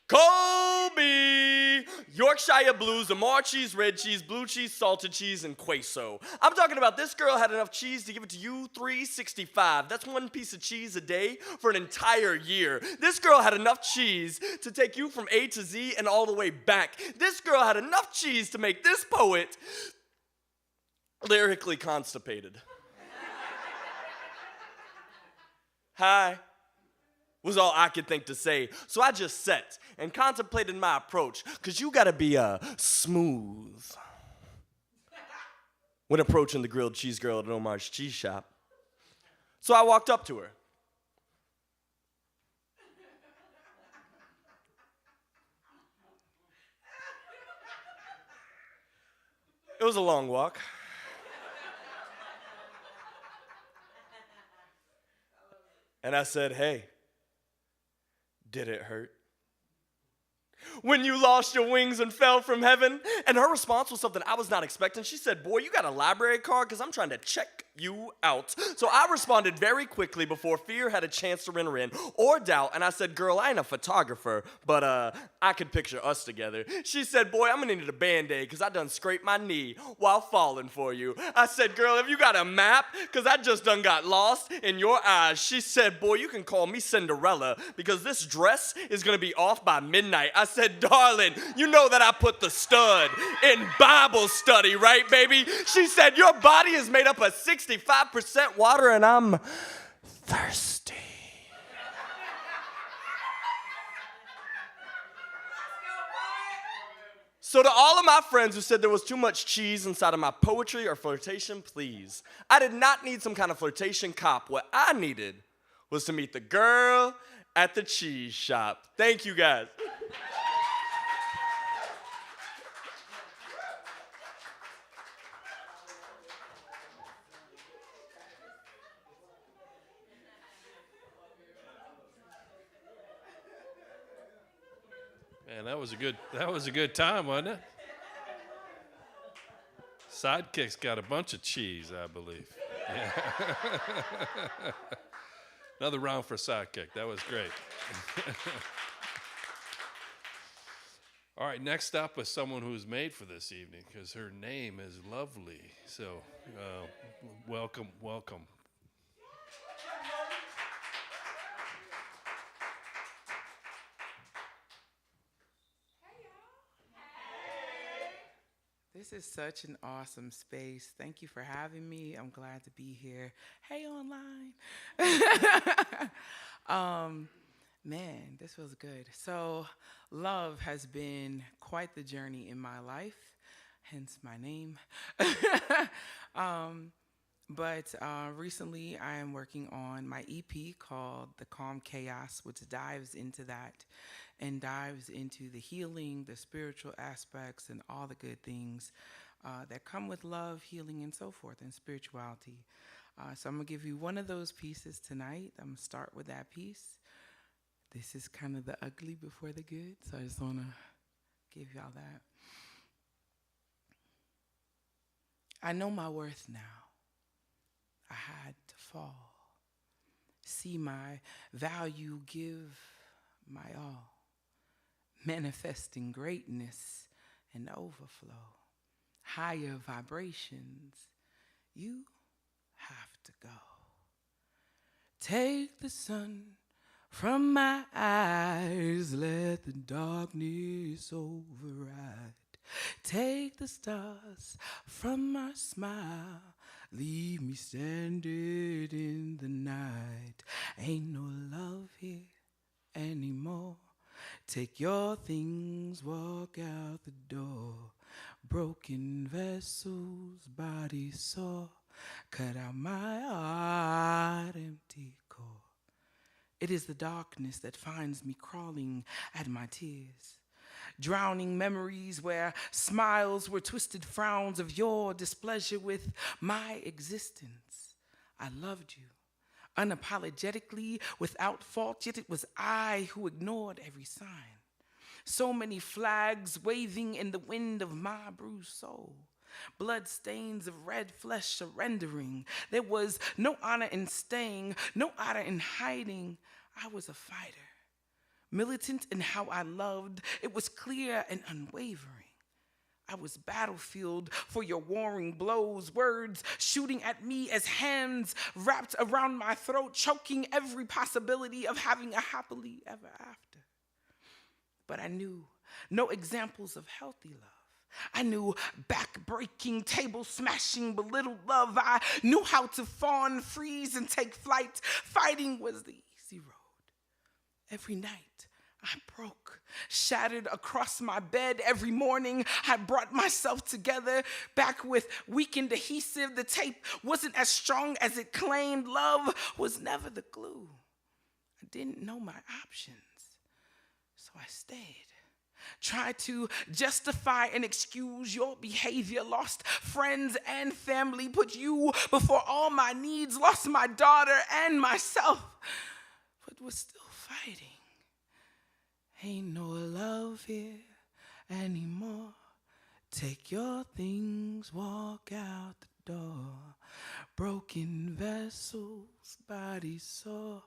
G: Colby, Yorkshire Blues, Amar cheese, red cheese, blue cheese, salted cheese, and queso. I'm talking about this girl had enough cheese to give it to you 365. That's one piece of cheese a day for an entire year. This girl had enough cheese to take you from A to Z and all the way back. This girl had enough cheese to make this poet lyrically constipated. Hi. Was all I could think to say. So I just sat and contemplated my approach, because you gotta be smooth when approaching the grilled cheese girl at Omar's Cheese Shop. So I walked up to her. was a long walk. And I said, hey, did it hurt? When you lost your wings and fell from heaven? And her response was something I was not expecting. She said, boy, you got a library card? Because I'm trying to check you out. So I responded very quickly before fear had a chance to enter in, or doubt, and I said, girl, I ain't a photographer, but I could picture us together. She said, boy, I'm gonna need a Band-Aid because I done scraped my knee while falling for you. I said, girl, have you got a map? Because I just done got lost in your eyes. She said, boy, you can call me Cinderella because this dress is gonna be off by midnight. I said, darling, you know that I put the stud in Bible study, right, baby? She said, your body is made up of 65% water and I'm thirsty. So to all of my friends who said there was too much cheese inside of my poetry or flirtation, please, I did not need some kind of flirtation cop. What I needed was to meet the girl at the cheese shop. Thank you, guys.
A: Man, that was a good time, wasn't it? Sidekick's got a bunch of cheese, I believe. Yeah. Another round for Sidekick. That was great. All right, next up is someone who's made for this evening because her name is lovely. So, welcome.
D: This is such an awesome space. Thank you for having me. I'm glad to be here. Hey, online. Man, this was good. So, love has been quite the journey in my life, hence my name. But recently, I am working on my EP called The Calm Chaos, which dives into that and dives into the healing, the spiritual aspects, and all the good things that come with love, healing, and so forth, and spirituality. So I'm going to give you one of those pieces tonight. I'm going to start with that piece. This is kind of the ugly before the good, so I just want to give y'all that. I know my worth now. I had to fall. See my value, give my all. Manifesting greatness and overflow. Higher vibrations. You have to go. Take the sun from my eyes. Let the darkness override. Take the stars from my smile. Leave me standing in the night. Ain't no love here anymore. Take your things, walk out the door. Broken vessels, body sore. Cut out my heart, empty core. It is the darkness that finds me crawling at my tears. Drowning memories where smiles were twisted frowns of your displeasure with my existence. I loved you unapologetically, without fault, yet it was I who ignored every sign. So many flags waving in the wind of my bruised soul. Blood stains of red flesh surrendering. There was no honor in staying, no honor in hiding. I was a fighter. Militant in how I loved, it was clear and unwavering. I was battlefield for your warring blows, words shooting at me as hands wrapped around my throat, choking every possibility of having a happily ever after. But I knew no examples of healthy love. I knew back-breaking, table-smashing, belittled love. I knew how to fawn, freeze, and take flight. Fighting was the easy road. Every night, I broke, shattered across my bed. Every morning, I brought myself together, back with weakened adhesive. The tape wasn't as strong as it claimed. Love was never the glue. I didn't know my options, so I stayed. Try to justify and excuse your behavior. Lost friends and family. Put you before all my needs. Lost my daughter and myself. But we're still fighting. Ain't no love here anymore. Take your things, walk out the door. Broken vessels, body sore.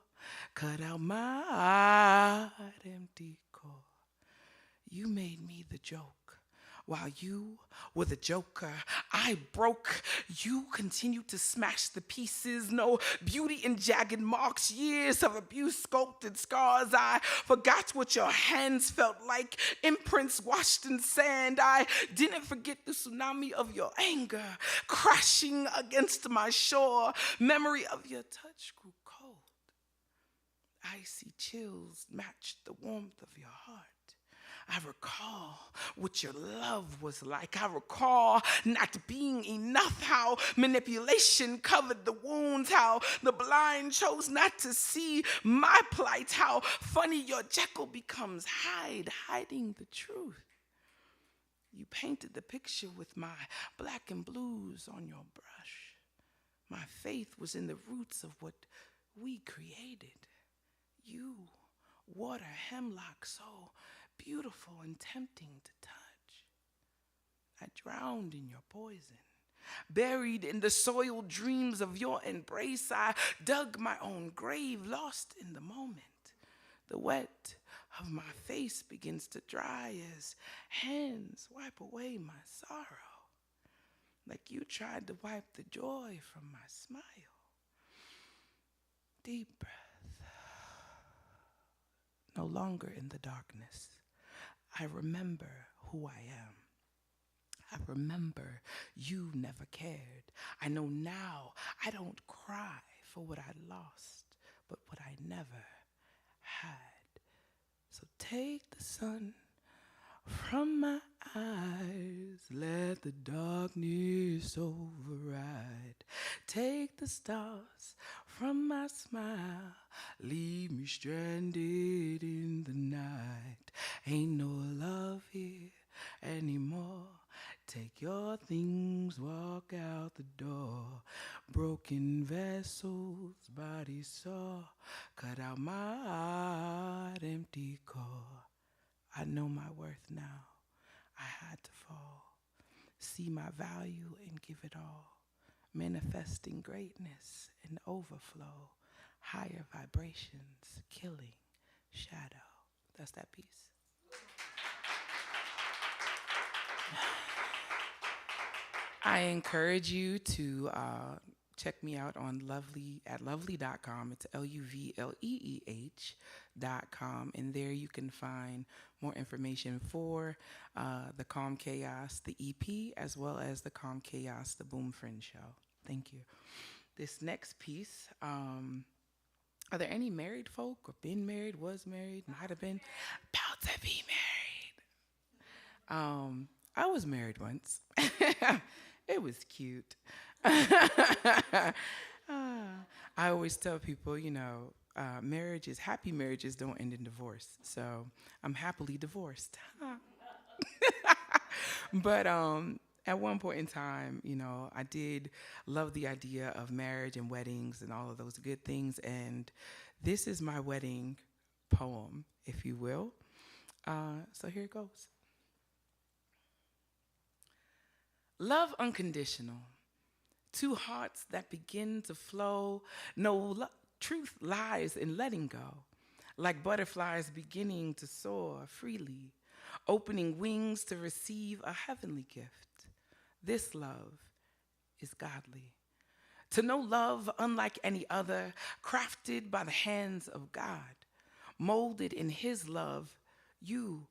D: Cut out my heart, empty core. You made me the joke. While you were the joker, I broke. You continued to smash the pieces. No beauty in jagged marks, years of abuse, sculpted scars. I forgot what your hands felt like, imprints washed in sand. I didn't forget the tsunami of your anger, crashing against my shore. Memory of your touch grew cold. Icy chills matched the warmth of your heart. I recall what your love was like. I recall not being enough, how manipulation covered the wounds, how the blind chose not to see my plight, how funny your Jekyll becomes Hyde, hiding the truth. You painted the picture with my black and blues on your brush. My faith was in the roots of what we created. You, water, hemlock, so beautiful and tempting to touch. I drowned in your poison. Buried in the soiled dreams of your embrace, I dug my own grave, lost in the moment. The wet of my face begins to dry as hands wipe away my sorrow, like you tried to wipe the joy from my smile. Deep breath. No longer in the darkness. I remember who I am. I remember you never cared. I know now I don't cry for what I lost, but what I never had. So take the sun from my eyes, let the darkness override. Take the stars from my smile, leave me stranded in the night. Ain't no love here anymore. Take your things, walk out the door. Broken vessels, body sore. Cut out my heart, empty core. I know my worth now. I had to fall. See my value and give it all. Manifesting greatness and overflow. Higher vibrations, killing shadow. That's that piece. I encourage you to check me out on lovely.com. It's LUVLEEH.com. And there you can find more information for the Calm Chaos, the EP, as well as the Calm Chaos, the Boom Friend Show. Thank you. This next piece, are there any married folk or been married, was married, might have been about to be married? I was married once. It was cute. I always tell people, happy marriages don't end in divorce. So I'm happily divorced. But at one point in time, I did love the idea of marriage and weddings and all of those good things. And this is my wedding poem, if you will. So here it goes. Love unconditional. Two hearts that begin to flow. No truth lies in letting go. Like butterflies beginning to soar freely. Opening wings to receive a heavenly gift. This love is godly. To know love unlike any other, crafted by the hands of God. Molded in his love, you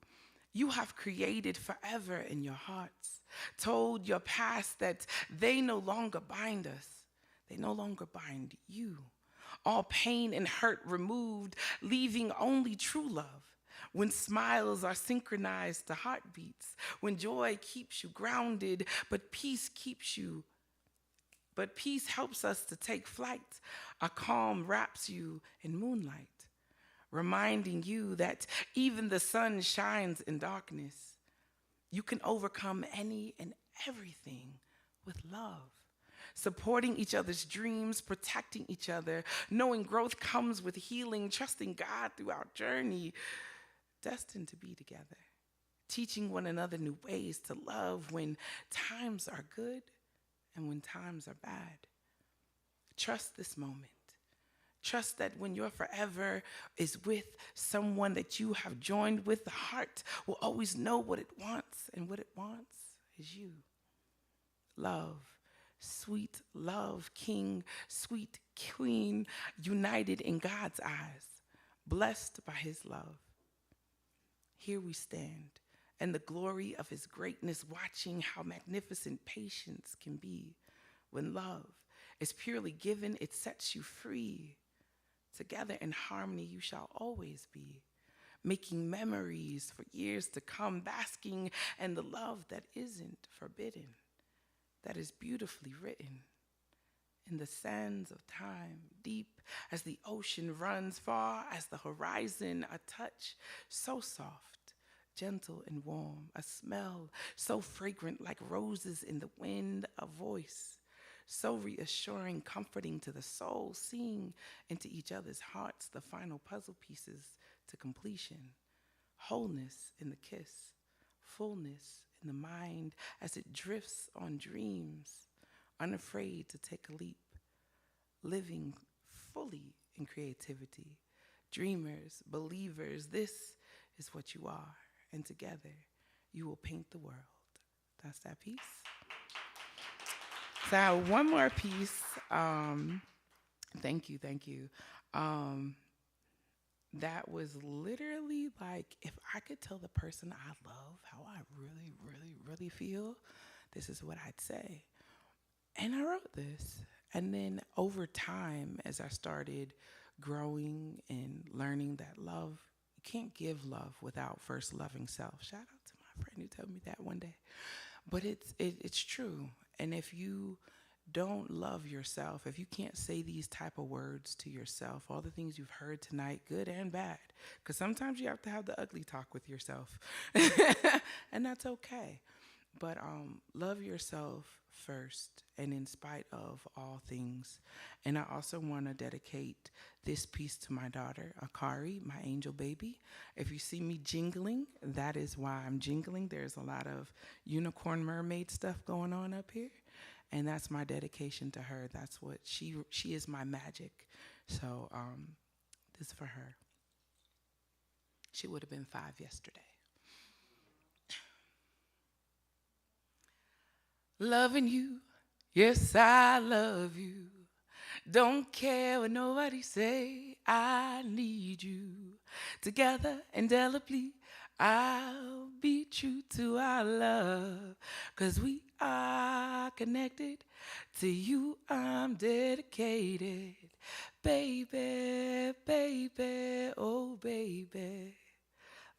D: have created forever in your hearts. Told your past that they no longer bind us. They no longer bind you. All pain and hurt removed, leaving only true love. When smiles are synchronized to heartbeats, when joy keeps you grounded, but peace helps us to take flight. A calm wraps you in moonlight. reminding you that even the sun shines in darkness. You can overcome any and everything with love. Supporting each other's dreams, protecting each other, knowing growth comes with healing, trusting God through our journey, destined to be together. Teaching one another new ways to love when times are good and when times are bad. Trust this moment. Trust that when your forever is with someone that you have joined with, the heart will always know what it wants, and what it wants is you. Love, sweet love, king, sweet queen, united in God's eyes, blessed by his love. Here we stand, and the glory of his greatness, watching how magnificent patience can be. When love is purely given, it sets you free. Together in harmony you shall always be, making memories for years to come, basking in the love that isn't forbidden, that is beautifully written in the sands of time, deep as the ocean runs, far as the horizon, a touch so soft, gentle and warm, a smell so fragrant like roses in the wind, a voice so reassuring, comforting to the soul, seeing into each other's hearts the final puzzle pieces to completion. Wholeness in the kiss, fullness in the mind as it drifts on dreams, unafraid to take a leap, living fully in creativity. Dreamers, believers, this is what you are, and together you will paint the world. That's that piece. So I have one more piece. Thank you. That was literally like, if I could tell the person I love how I really feel, this is what I'd say. And I wrote this. And then over time, as I started growing and learning that love, you can't give love without first loving self. Shout out to my friend who told me that one day. But it's true. And if you don't love yourself, if you can't say these type of words to yourself, all the things you've heard tonight, good and bad, because sometimes you have to have the ugly talk with yourself, and that's okay. But love yourself first, and in spite of all things. And I also want to dedicate this piece to my daughter, Akari, my angel baby. If you see me jingling, that is why I'm jingling. There's a lot of unicorn mermaid stuff going on up here, and that's my dedication to her. That's what she is, my magic. So this is for her. She would have been 5 yesterday. Loving you, yes, I love you. Don't care what nobody say, I need you. Together, indelibly, I'll be true to our love. 'Cause we are connected, to you I'm dedicated. Baby, baby, oh baby.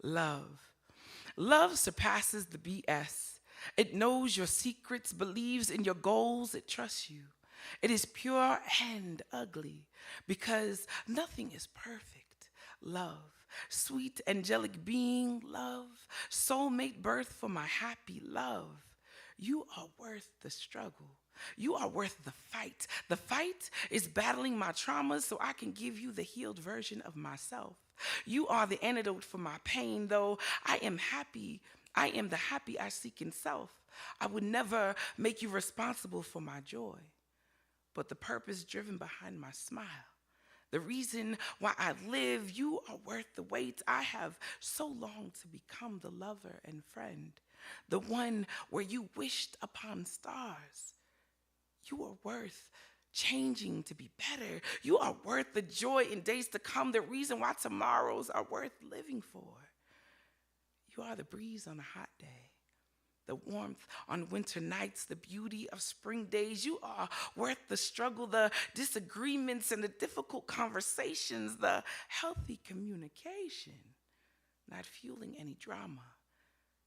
D: Love surpasses the BS. It knows your secrets, believes in your goals, it trusts you. It is pure and ugly because nothing is perfect. Love, sweet angelic being, love, soulmate birth for my happy love. You are worth the struggle. You are worth the fight. The fight is battling my traumas so I can give you the healed version of myself. You are the antidote for my pain, though I am the happy I seek in self. I would never make you responsible for my joy, but the purpose driven behind my smile. The reason why I live, you are worth the wait. I have so longed to become the lover and friend, the one where you wished upon stars. You are worth changing to be better. You are worth the joy in days to come, the reason why tomorrows are worth living for. You are the breeze on a hot day, the warmth on winter nights, the beauty of spring days. You are worth the struggle, the disagreements, and the difficult conversations, the healthy communication, not fueling any drama.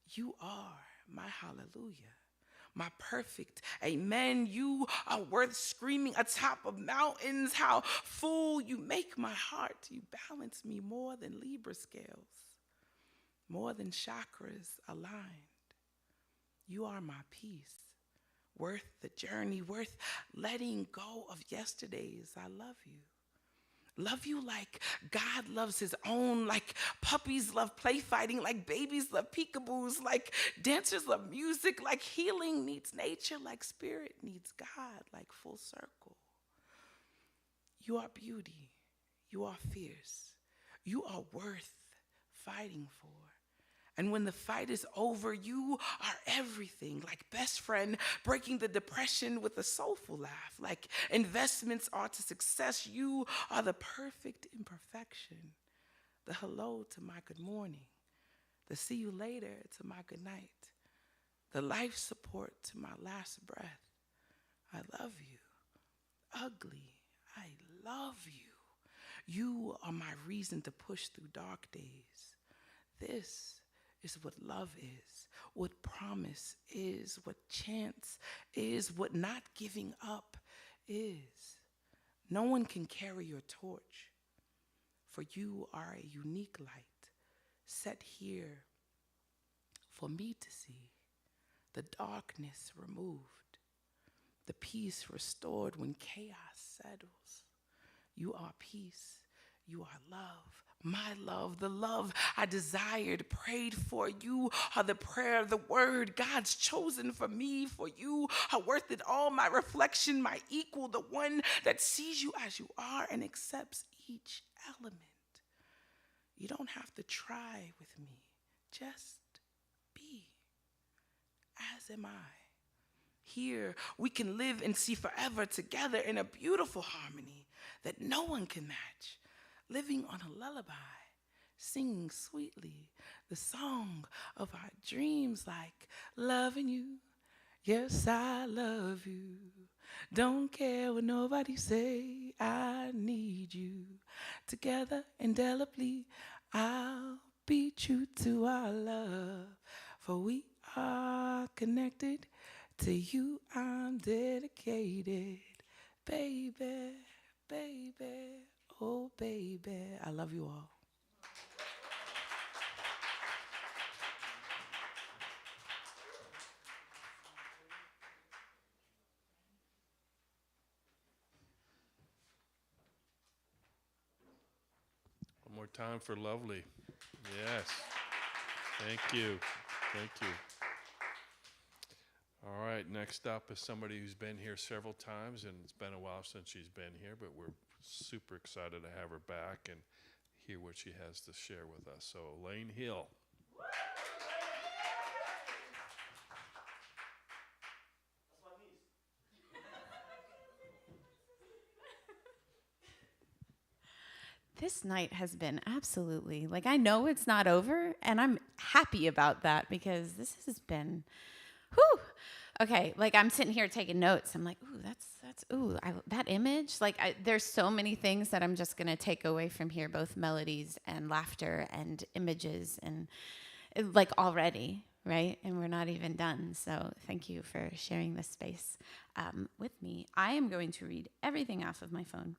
D: You are my hallelujah, my perfect amen. You are worth screaming atop of mountains. How full you make my heart. You balance me more than Libra scales, more than chakras aligned. You are my peace, worth the journey, worth letting go of yesterdays. I love you. Love you like God loves his own, like puppies love play fighting, like babies love peekaboos, like dancers love music, like healing needs nature, like spirit needs God, like full circle. You are beauty. You are fierce. You are worth fighting for. And when the fight is over, you are everything, like best friend breaking the depression with a soulful laugh. Like investments are to success, you are the perfect imperfection. The hello to my good morning. The see you later to my good night. The life support to my last breath. I love you. Ugly, I love you. You are my reason to push through dark days. This is what love is, what promise is, what chance is, what not giving up is. No one can carry your torch, for you are a unique light set here for me to see, the darkness removed, the peace restored when chaos settles. You are peace, you are love. My love, the love I desired, prayed for. You are the prayer, the word God's chosen for me. For you are worth it all, my reflection, my equal, the one that sees you as you are and accepts each element. You don't have to try with me, just be, as am I. Here we can live and see forever together in a beautiful harmony that no one can match. Living on a lullaby, singing sweetly the song of our dreams, like loving you. Yes, I love you. Don't care what nobody say. I need you. Together indelibly, I'll be true to our love. For we are connected. To you I'm dedicated. Baby, baby. Oh, baby, I love you all.
A: One more time for Lovely. Yes. Thank you. Thank you. All right, next up is somebody who's been here several times, and it's been a while since she's been here, but we're super excited to have her back and hear what she has to share with us. So, Elaine Hill.
H: This night has been absolutely, like, I know it's not over, and I'm happy about that because this has been, whew. Okay, like, I'm sitting here taking notes. I'm like, ooh, that image. Like, there's so many things that I'm just going to take away from here, both melodies and laughter and images and, like, already, right? And we're not even done. So thank you for sharing this space with me. I am going to read everything off of my phone.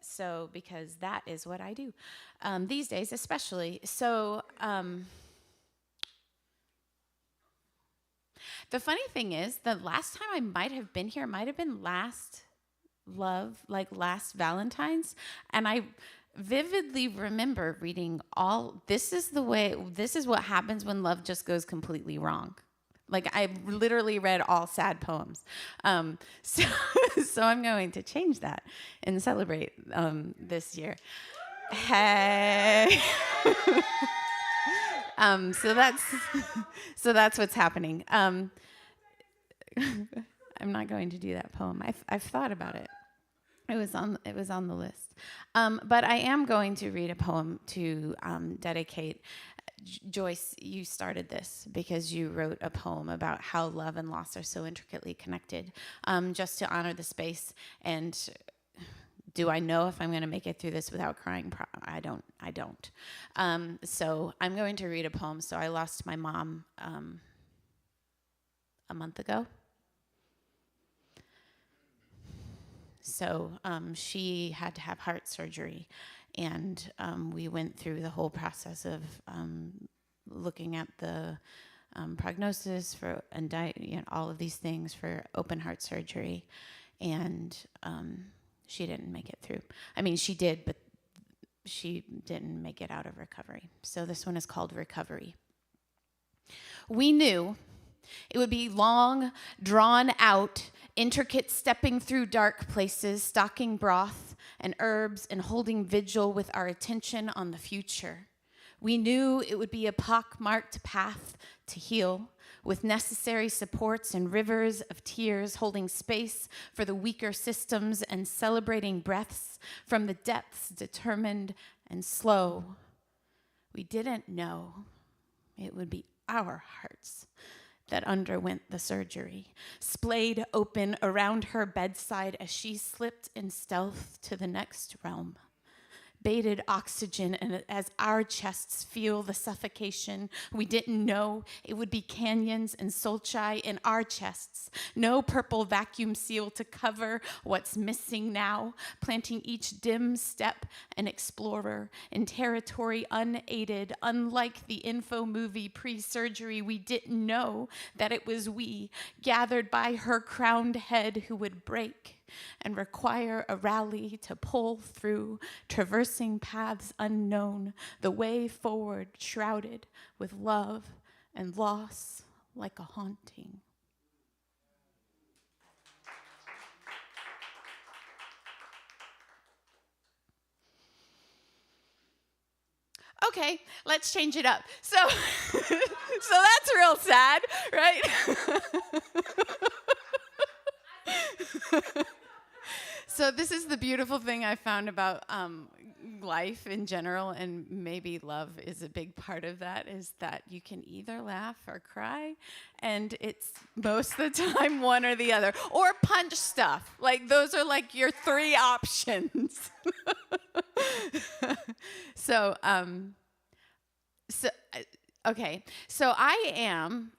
H: So, because that is what I do these days, especially. So, the funny thing is, the last time I might have been here might have been last Valentine's, and I vividly remember reading this is what happens when love just goes completely wrong. Like, I literally read all sad poems. So I'm going to change that and celebrate this year. Hey. So that's what's happening. I'm not going to do that poem. I've thought about it. It was on the list. But I am going to read a poem to dedicate. Joyce, you started this because you wrote a poem about how love and loss are so intricately connected. Just to honor the space, and do I know if I'm going to make it through this without crying? I don't. So I'm going to read a poem. So I lost my mom a month ago. So she had to have heart surgery, and we went through the whole process of looking at the prognosis for and all of these things for open heart surgery, and she didn't make it through. I mean, she did, but she didn't make it out of recovery. So this one is called Recovery. We knew it would be long, drawn out, intricate stepping through dark places, stocking broth and herbs, and holding vigil with our attention on the future. We knew it would be a pock-marked path to heal, with necessary supports and rivers of tears, holding space for the weaker systems and celebrating breaths from the depths, determined and slow. We didn't know it would be our hearts that underwent the surgery, splayed open around her bedside as she slipped in stealth to the next realm. Bated oxygen, and as our chests feel the suffocation, we didn't know it would be canyons and solchi in our chests. No purple vacuum seal to cover what's missing now, planting each dim step an explorer in territory unaided. Unlike the info movie pre-surgery, we didn't know that it was we, gathered by her crowned head, who would break and require a rally to pull through, traversing paths unknown, the way forward shrouded with love and loss like a haunting. Okay, let's change it up. So, so that's real sad, right? So this is the beautiful thing I found about life in general, and maybe love is a big part of that, is that you can either laugh or cry, and it's most of the time one or the other, or punch stuff. Like, those are like your three options. Okay, so I am,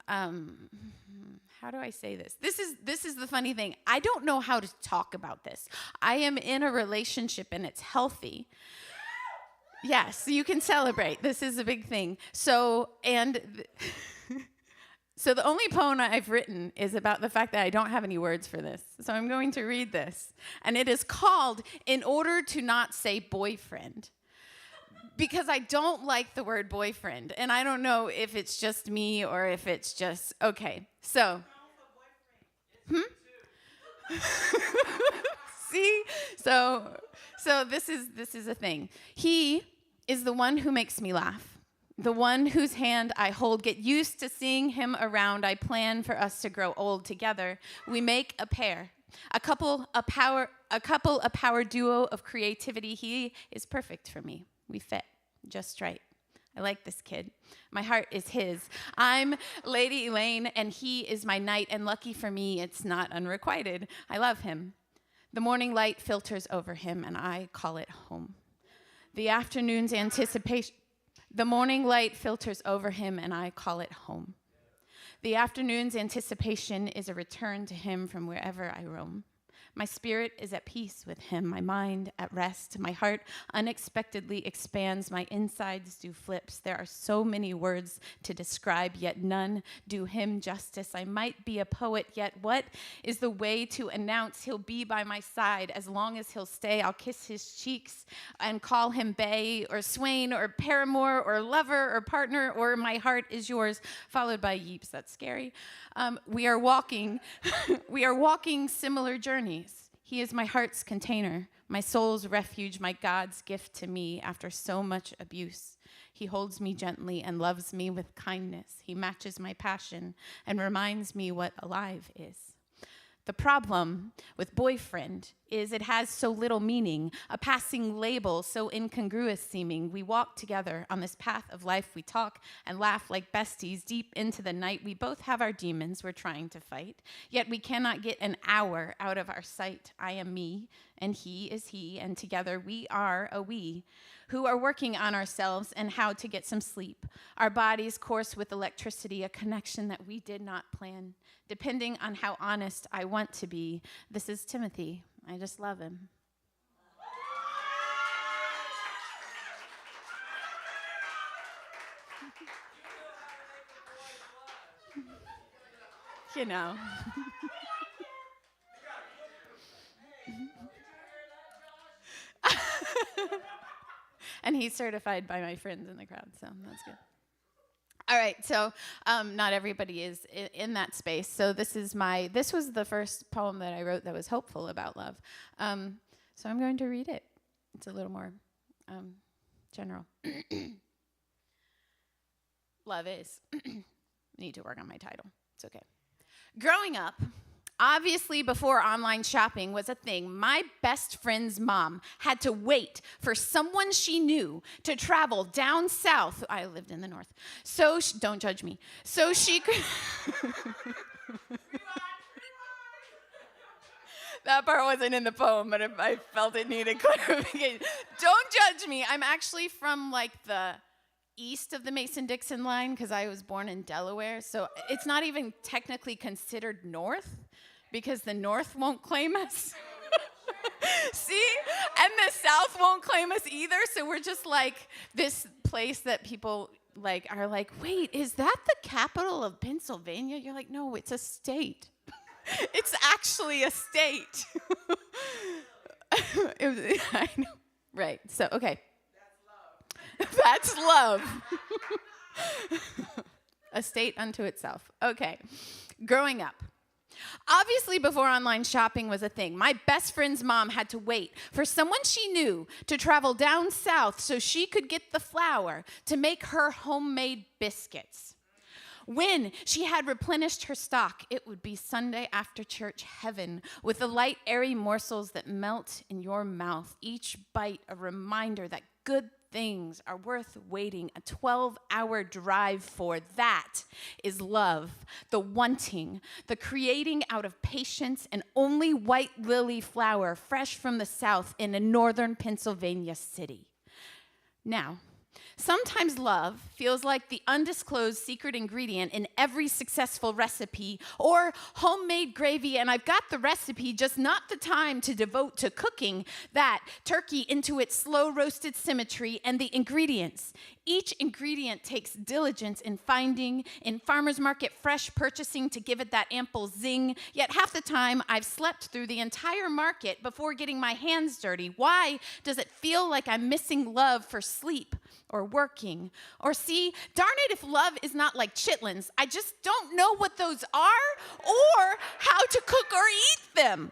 H: how do I say this? This is the funny thing. I don't know how to talk about this. I am in a relationship and it's healthy. Yes, you can celebrate. This is a big thing. So the only poem I've written is about the fact that I don't have any words for this. So I'm going to read this. And it is called In Order to Not Say Boyfriend. Because I don't like the word boyfriend. And I don't know if it's just me or if it's just, okay. So. See? So this is a thing. He is the one who makes me laugh. The one whose hand I hold. Get used to seeing him around. I plan for us to grow old together. We make a pair. A couple, a power duo of creativity. He is perfect for me. We fit just right. I like this kid. My heart is his. I'm Lady Elaine, and he is my knight, and lucky for me, it's not unrequited. I love him. The morning light filters over him, and I call it home. The afternoon's anticipation. The morning light filters over him, and I call it home. The afternoon's anticipation is a return to him from wherever I roam. My spirit is at peace with him, my mind at rest. My heart unexpectedly expands, my insides do flips. There are so many words to describe, yet none do him justice. I might be a poet, yet what is the way to announce he'll be by my side as long as he'll stay? I'll kiss his cheeks and call him bae or swain or paramour or lover or partner, or my heart is yours, followed by yeeps. That's scary. We are walking similar journeys. He is my heart's container, my soul's refuge, my God's gift to me after so much abuse. He holds me gently and loves me with kindness. He matches my passion and reminds me what alive is. The problem with boyfriend is it has so little meaning, a passing label so incongruous seeming. We walk together on this path of life. We talk and laugh like besties deep into the night. We both have our demons we're trying to fight, yet we cannot get an hour out of our sight. I am me, and he is he, and together we are a we. who are working on ourselves and how to get some sleep. Our bodies course with electricity, a connection that we did not plan. Depending on how honest I want to be, this is Timothy. I just love him. You know. And he's certified by my friends in the crowd, so that's good. All right, so not everybody is in that space. So this was the first poem that I wrote that was hopeful about love. So I'm going to read it. It's a little more general. Love is. Need to work on my title. It's okay. Growing up, obviously before online shopping was a thing, my best friend's mom had to wait for someone she knew to travel down south. I lived in the north. So don't judge me. So she could... That part wasn't in the poem, but I felt it needed clarification. Don't judge me. I'm actually from like the east of the Mason-Dixon line because I was born in Delaware. So it's not even technically considered north because the north won't claim us. See? And the south won't claim us either. So we're just like this place that people like are like, wait, is that the capital of Pennsylvania? You're like, no, it's a state. It's actually a state. I know. Right. So, okay. That's love. A state unto itself. Okay. Growing up. Obviously, before online shopping was a thing, my best friend's mom had to wait for someone she knew to travel down south so she could get the flour to make her homemade biscuits. When she had replenished her stock, it would be Sunday after church heaven with the light, airy morsels that melt in your mouth, each bite a reminder that good things are worth waiting a 12-hour drive for. That is love, the wanting, the creating out of patience and only white lily flower fresh from the south in a northern Pennsylvania city. Now, sometimes love feels like the undisclosed secret ingredient in every successful recipe or homemade gravy, and I've got the recipe, just not the time to devote to cooking that turkey into its slow-roasted symmetry and the ingredients. Each ingredient takes diligence in finding, in farmer's market fresh purchasing to give it that ample zing, yet half the time I've slept through the entire market before getting my hands dirty. Why does it feel like I'm missing love for sleep or working? Or see, darn it if love is not like chitlins. I just don't know what those are or how to cook or eat them.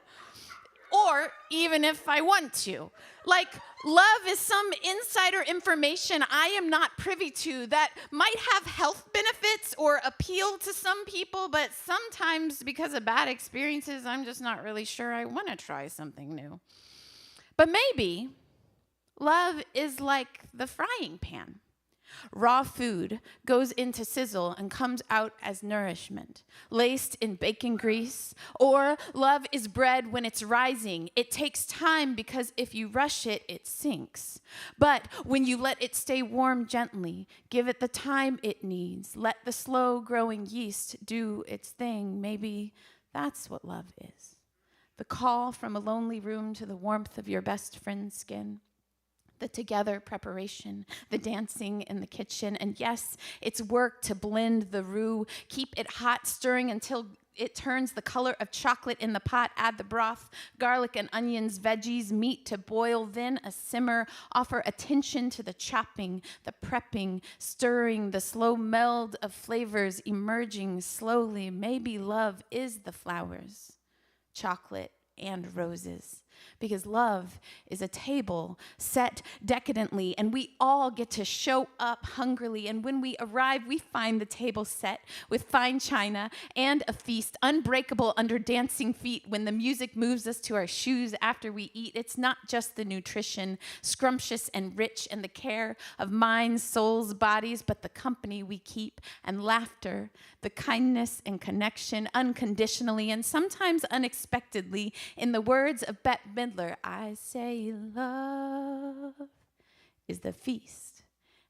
H: Or even if I want to. Like, love is some insider information I am not privy to that might have health benefits or appeal to some people, but sometimes because of bad experiences, I'm just not really sure I want to try something new. But maybe love is like the frying pan. Raw food goes into sizzle and comes out as nourishment, laced in bacon grease. Or love is bread when it's rising. It takes time because if you rush it, it sinks. But when you let it stay warm gently, give it the time it needs, let the slow-growing yeast do its thing, maybe that's what love is. The call from a lonely room to the warmth of your best friend's skin. The together preparation, the dancing in the kitchen, and yes, it's work to blend the roux, keep it hot, stirring until it turns the color of chocolate in the pot, add the broth, garlic and onions, veggies, meat to boil, then a simmer, offer attention to the chopping, the prepping, stirring, the slow meld of flavors emerging slowly. Maybe love is the flowers, chocolate and roses. Because love is a table set decadently, and we all get to show up hungrily. And when we arrive, we find the table set with fine china and a feast, unbreakable under dancing feet. When the music moves us to our shoes after we eat, it's not just the nutrition, scrumptious and rich, and the care of minds, souls, bodies, but the company we keep and laughter, the kindness and connection unconditionally and sometimes unexpectedly. In the words of Bette Midler, I say love is the feast.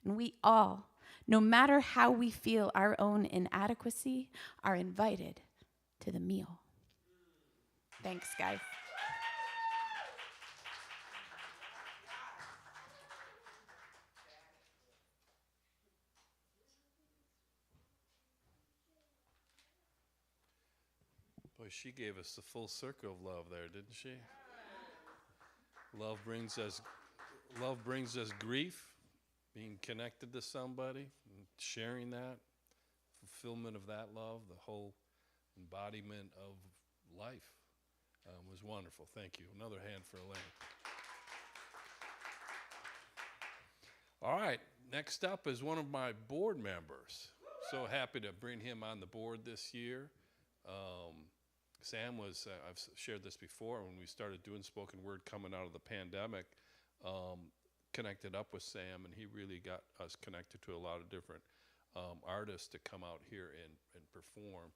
H: And we all, no matter how we feel our own inadequacy, are invited to the meal. Thanks, guys.
A: Boy, she gave us the full circle of love there, didn't she? Love brings us grief, being connected to somebody, and sharing that, fulfillment of that love, the whole embodiment of life was wonderful. Thank you. Another hand for Elaine. All right, next up is one of my board members. So happy to bring him on the board this year. Sam was, I've shared this before, when we started doing spoken word coming out of the pandemic, connected up with Sam, and he really got us connected to a lot of different artists to come out here and perform.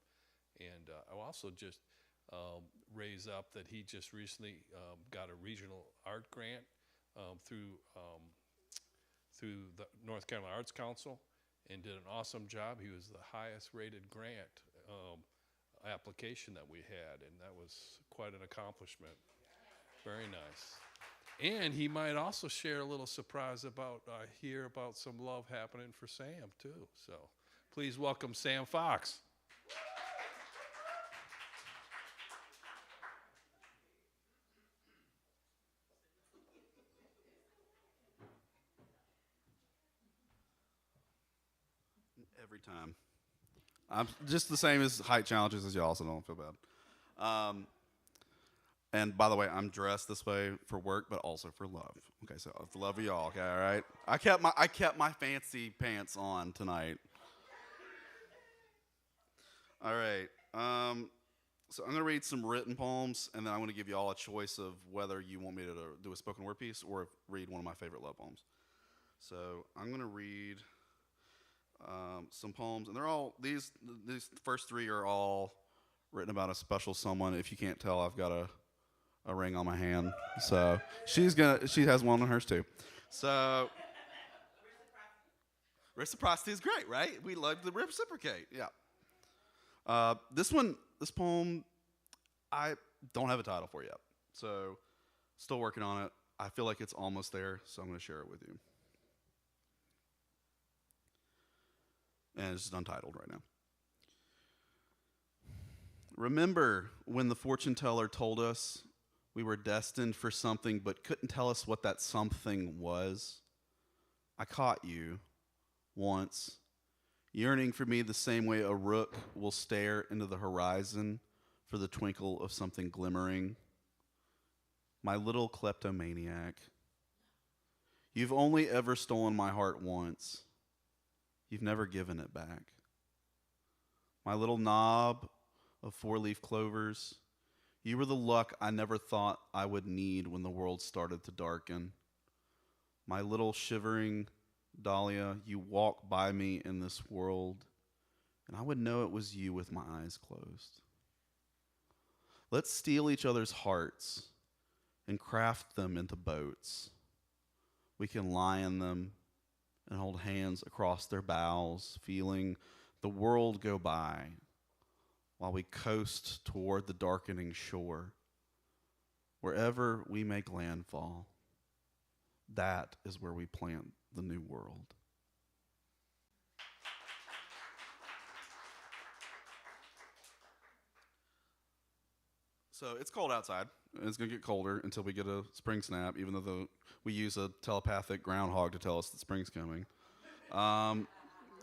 A: And I'll also just raise up that he just recently got a regional art grant through the North Carolina Arts Council and did an awesome job. He was the highest rated grant application that we had, and that was quite an accomplishment. Very nice. And he might also share a little surprise about, hear about some love happening for Sam too. So please welcome Sam Fox.
I: Every time. I'm just the same as height challenges as y'all, so don't feel bad. And by the way, I'm dressed this way for work, but also for love. Okay, so for love of y'all, okay, all right? I kept my fancy pants on tonight. All right. So I'm gonna read some written poems, and then I'm gonna give you all a choice of whether you want me to do a spoken word piece or read one of my favorite love poems. So I'm gonna read some poems, and they're all these first three are all written about a special someone. If you can't tell, I've got a ring on my hand, so she has one on hers too. So reciprocity is great, right? We love to reciprocate. Yeah. This poem, I don't have a title for yet, so still working on it. I feel like it's almost there, so I'm going to share it with you. And it's just untitled right now. Remember when the fortune teller told us we were destined for something but couldn't tell us what that something was? I caught you once, yearning for me the same way a rook will stare into the horizon for the twinkle of something glimmering. My little kleptomaniac, you've only ever stolen my heart once. You've never given it back. My little knob of four-leaf clovers, you were the luck I never thought I would need when the world started to darken. My little shivering dahlia, you walk by me in this world, and I would know it was you with my eyes closed. Let's steal each other's hearts and craft them into boats. We can lie in them and hold hands across their bows, feeling the world go by while we coast toward the darkening shore. Wherever we make landfall, that is where we plant the new world. So it's cold outside. It's going to get colder until we get a spring snap, even though we use a telepathic groundhog to tell us that spring's coming.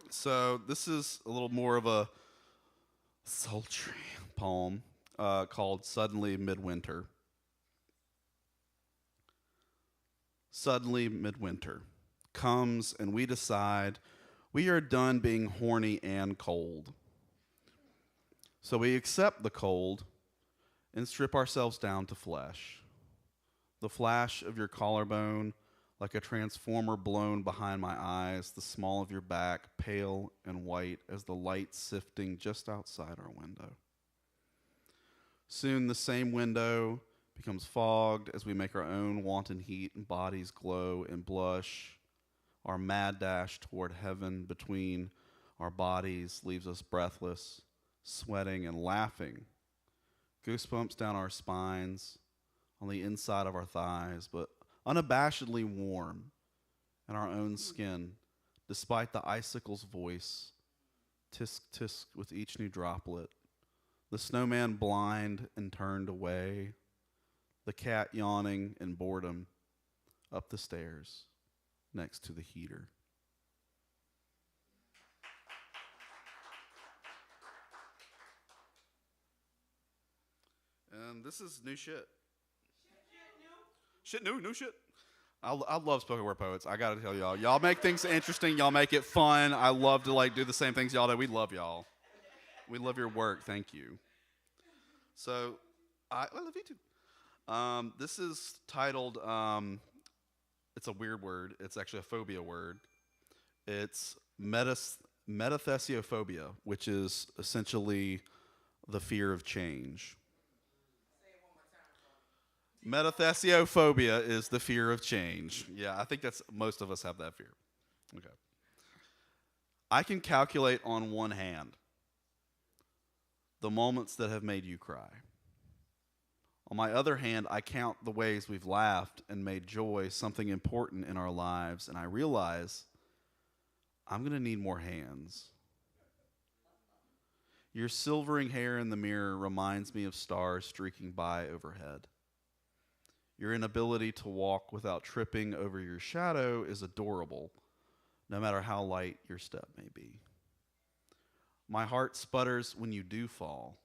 I: So this is a little more of a sultry poem called Suddenly Midwinter. Suddenly midwinter comes and we decide we are done being horny and cold. So we accept the cold and strip ourselves down to flesh. The flash of your collarbone, like a transformer blown behind my eyes, the small of your back, pale and white as the light sifting just outside our window. Soon the same window becomes fogged as we make our own wanton heat and bodies glow and blush Our mad dash toward heaven between our bodies leaves us breathless, sweating and laughing. Goosebumps down our spines, on the inside of our thighs, but unabashedly warm in our own skin, despite the icicle's voice, tisk tisk with each new droplet. The snowman blind and turned away, the cat yawning in boredom up the stairs next to the heater. And this is new shit. Shit new shit. I love spoken word poets. I gotta tell y'all. Y'all make things interesting. Y'all make it fun. I love to like do the same things y'all do. We love y'all. We love your work. Thank you. So, I love you too. This is titled, it's a weird word. It's actually a phobia word. It's metathesiophobia, which is essentially the fear of change. Metathesiophobia is the fear of change. Yeah, I think that's most of us have that fear. Okay. I can calculate on one hand the moments that have made you cry. On my other hand, I count the ways we've laughed and made joy something important in our lives, and I realize I'm going to need more hands. Your silvering hair in the mirror reminds me of stars streaking by overhead. Your inability to walk without tripping over your shadow is adorable, no matter how light your step may be. My heart sputters when you do fall,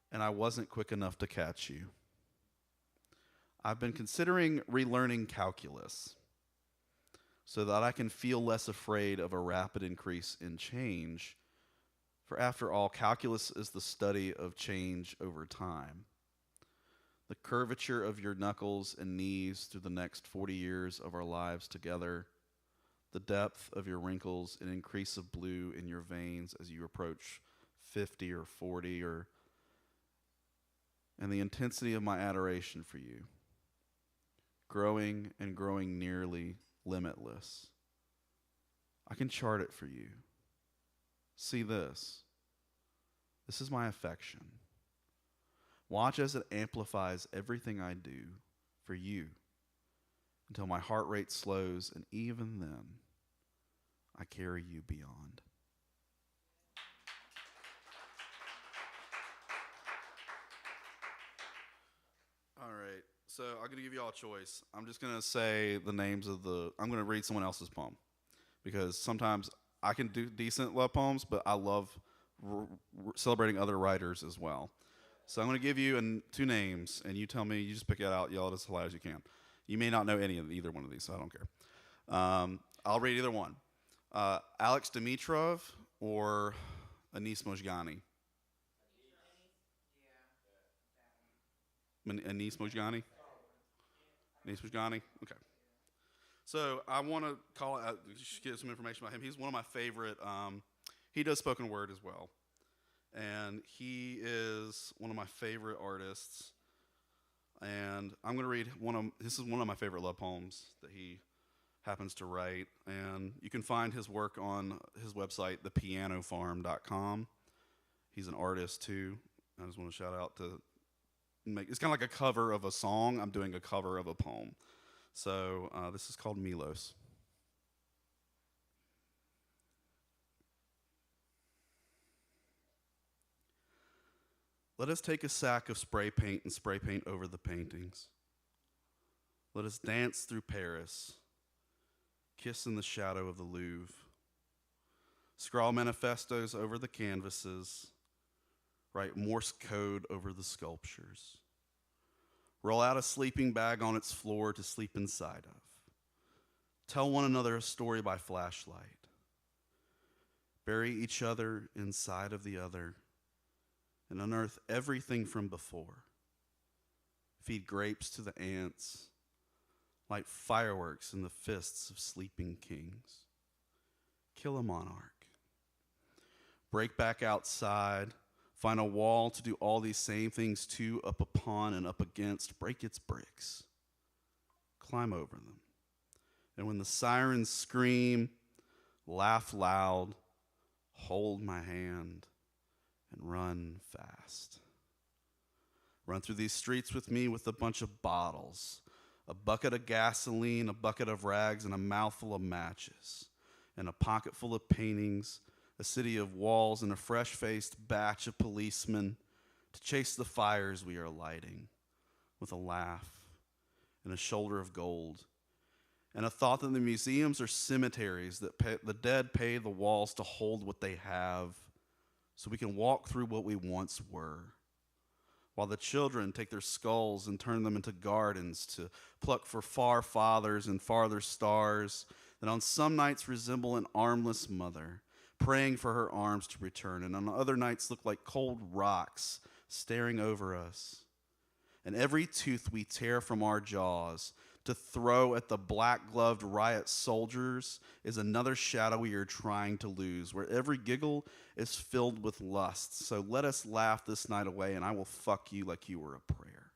I: and I wasn't quick enough to catch you. I've been considering relearning calculus so that I can feel less afraid of a rapid increase in change, for after all, calculus is the study of change over time. The curvature of your knuckles and knees through the next 40 years of our lives together, the depth of your wrinkles, an increase of blue in your veins as you approach 50 or 40, and the intensity of my adoration for you, growing and growing nearly limitless. I can chart it for you. See this. This is my affection. Watch as it amplifies everything I do for you until my heart rate slows, and even then, I carry you beyond. All right, so I'm going to give you all a choice. I'm just going to say the names of I'm going to read someone else's poem because sometimes I can do decent love poems, but I love celebrating other writers as well. So I'm going to give you two names, and you tell me, you just pick it out, yell it as loud as you can. You may not know either one of these, so I don't care. I'll read either one. Alex Dimitrov or Anis Mojgani? Anis Mojgani? Anis Mojgani? Okay. So I want to get some information about him. He's one of my favorite. He does spoken word as well. And he is one of my favorite artists. And I'm going to read this is one of my favorite love poems that he happens to write. And you can find his work on his website, thepianofarm.com. He's an artist too. I just want to shout out to it's kind of like a cover of a song. I'm doing a cover of a poem. So this is called Milos. Let us take a sack of spray paint and spray paint over the paintings. Let us dance through Paris, kiss in the shadow of the Louvre, scrawl manifestos over the canvases, write Morse code over the sculptures, roll out a sleeping bag on its floor to sleep inside of, tell one another a story by flashlight, bury each other inside of the other, and unearth everything from before. Feed grapes to the ants, light fireworks in the fists of sleeping kings. Kill a monarch. Break back outside, find a wall to do all these same things to, up upon and up against, break its bricks. Climb over them And when the sirens scream, laugh loud, hold my hand, and run fast. Run through these streets with me with a bunch of bottles, a bucket of gasoline, a bucket of rags, and a mouthful of matches, and a pocket full of paintings, a city of walls, and a fresh-faced batch of policemen to chase the fires we are lighting with a laugh and a shoulder of gold, and a thought that the museums are cemeteries that the dead pay the walls to hold what they have so we can walk through what we once were, while the children take their skulls and turn them into gardens to pluck for far fathers and farther stars that on some nights resemble an armless mother, praying for her arms to return, and on other nights look like cold rocks staring over us. And every tooth we tear from our jaws to throw at the black-gloved riot soldiers is another shadow we are trying to lose, where every giggle is filled with lust. So let us laugh this night away, and I will fuck you like you were a prayer.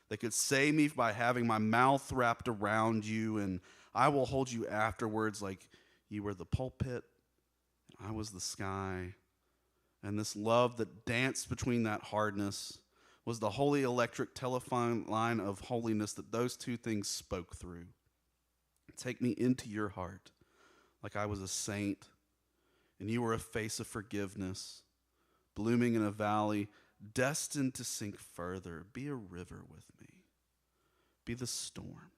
I: They could save me by having my mouth wrapped around you, and I will hold you afterwards like you were the pulpit, and I was the sky. And this love that danced between that hardness was the holy electric telephone line of holiness that those two things spoke through. Take me into your heart like I was a saint and you were a face of forgiveness, blooming in a valley destined to sink further. Be a river with me. Be the storm.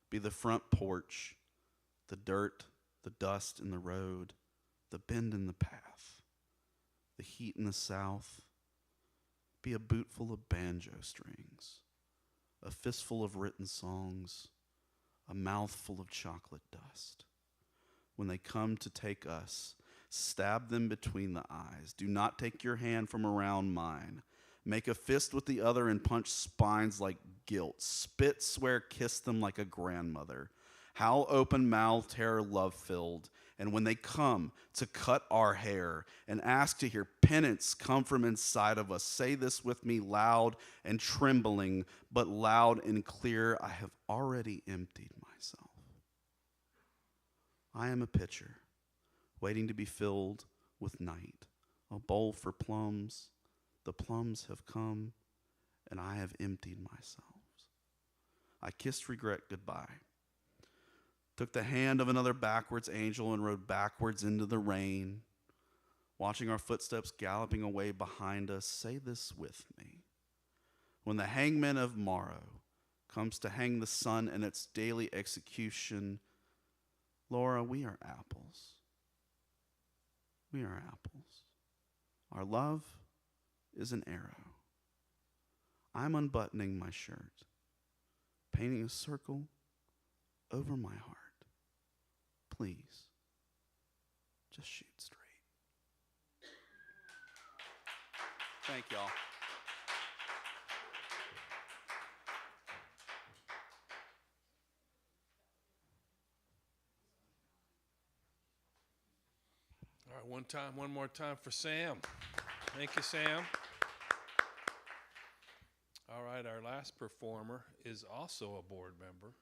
I: Be the front porch, the dirt, the dust in the road, the bend in the path, the heat in the south. Be a boot full of banjo strings, a fistful of written songs, a mouthful of chocolate dust. When they come to take us, stab them between the eyes. Do not take your hand from around mine. Make a fist with the other and punch spines like guilt. Spit, swear, kiss them like a grandmother. Howl open-mouthed, terror love-filled. And when they come to cut our hair and ask to hear penance come from inside of us, say this with me loud and trembling, but loud and clear: I have already emptied myself. I am a pitcher waiting to be filled with night, a bowl for plums. The plums have come, and I have emptied myself. I kissed regret goodbye, took the hand of another backwards angel and rode backwards into the rain, watching our footsteps galloping away behind us. Say this with me: when the hangman of morrow comes to hang the sun in its daily execution, Laura, we are apples. We are apples. Our love is an arrow. I'm unbuttoning my shirt, painting a circle over my heart. Please, just shoot straight. Thank y'all.
A: All right, one more time for Sam. Thank you, Sam. All right, our last performer is also a board member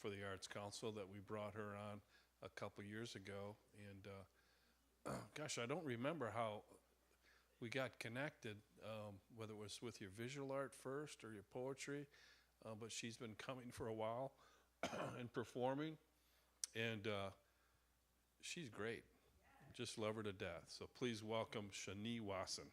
A: for the Arts Council that we brought her on a couple years ago. And gosh, I don't remember how we got connected, whether it was with your visual art first or your poetry, but she's been coming for a while and performing, and she's great. Just love her to death. So please welcome Shani Wasson.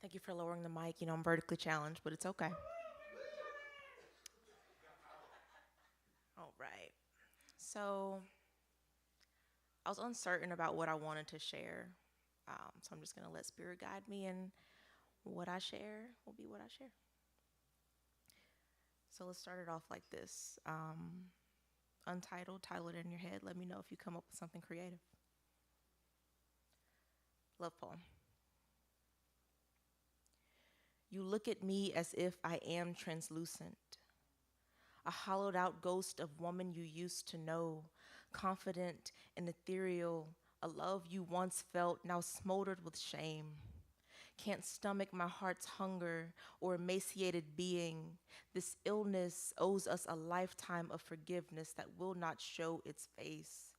J: Thank you for lowering the mic. You know, I'm vertically challenged, but it's okay. All right. So I was uncertain about what I wanted to share. So I'm just going to let Spirit guide me, and what I share will be what I share. So let's start it off like this. Untitled, title it in your head. Let me know if you come up with something creative. Love poem. You look at me as if I am translucent, a hollowed out ghost of woman you used to know, confident and ethereal, a love you once felt, now smoldered with shame. can't stomach my heart's hunger or emaciated being. This illness owes us a lifetime of forgiveness that will not show its face.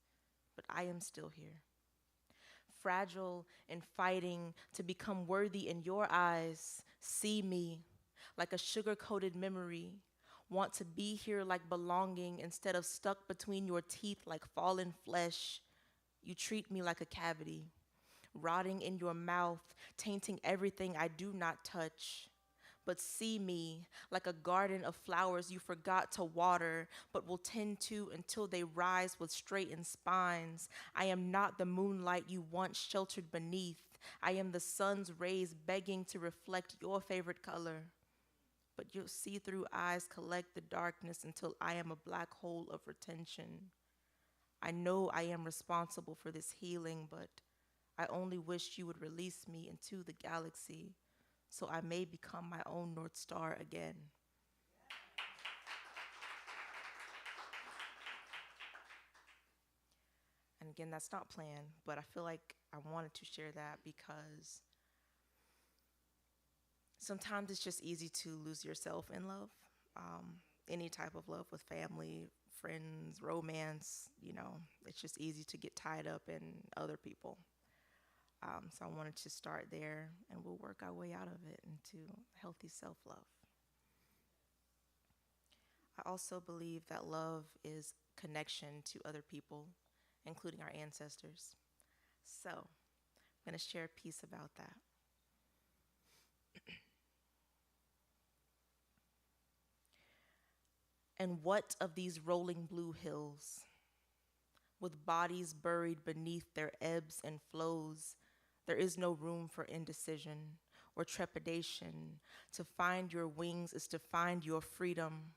J: But I am still here, fragile and fighting to become worthy in your eyes. See me like a sugar-coated memory. Want to be here like belonging instead of stuck between your teeth like fallen flesh. You treat me like a cavity, rotting in your mouth, tainting everything I do not touch. But see me like a garden of flowers you forgot to water, but will tend to until they rise with straightened spines. I am not the moonlight you once sheltered beneath. I am the sun's rays begging to reflect your favorite color. But your see-through eyes collect the darkness until I am a black hole of retention. I know I am responsible for this healing, but I only wish you would release me into the galaxy so I may become my own North Star again. And again, that's not planned, but I feel like I wanted to share that because sometimes it's just easy to lose yourself in love. Any type of love with family, friends, romance, it's just easy to get tied up in other people. So I wanted to start there, and we'll work our way out of it into healthy self-love. I also believe that love is connection to other people, including our ancestors. So I'm going to share a piece about that. And what of these rolling blue hills, with bodies buried beneath their ebbs and flows? There is no room for indecision or trepidation. To find your wings is to find your freedom,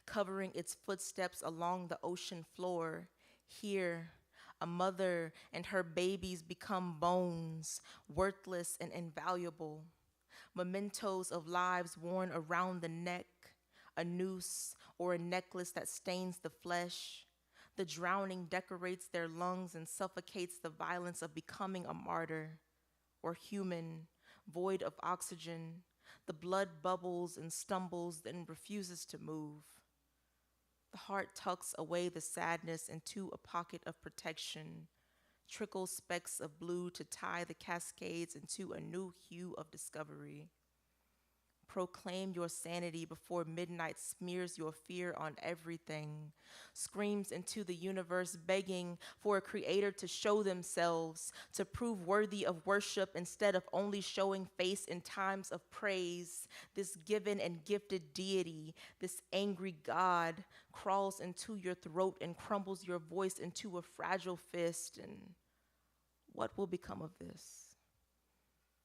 J: covering its footsteps along the ocean floor. Here, a mother and her babies become bones, worthless and invaluable, mementos of lives worn around the neck, a noose or a necklace that stains the flesh. The drowning decorates their lungs and suffocates the violence of becoming a martyr, or human, void of oxygen. The blood bubbles and stumbles, then refuses to move. The heart tucks away the sadness into a pocket of protection, trickles specks of blue to tie the cascades into a new hue of discovery. Proclaim your sanity before midnight smears your fear on everything, screams into the universe begging for a creator to show themselves, to prove worthy of worship instead of only showing face in times of praise. This given and gifted deity, this angry God, crawls into your throat and crumbles your voice into a fragile fist. And what will become of this?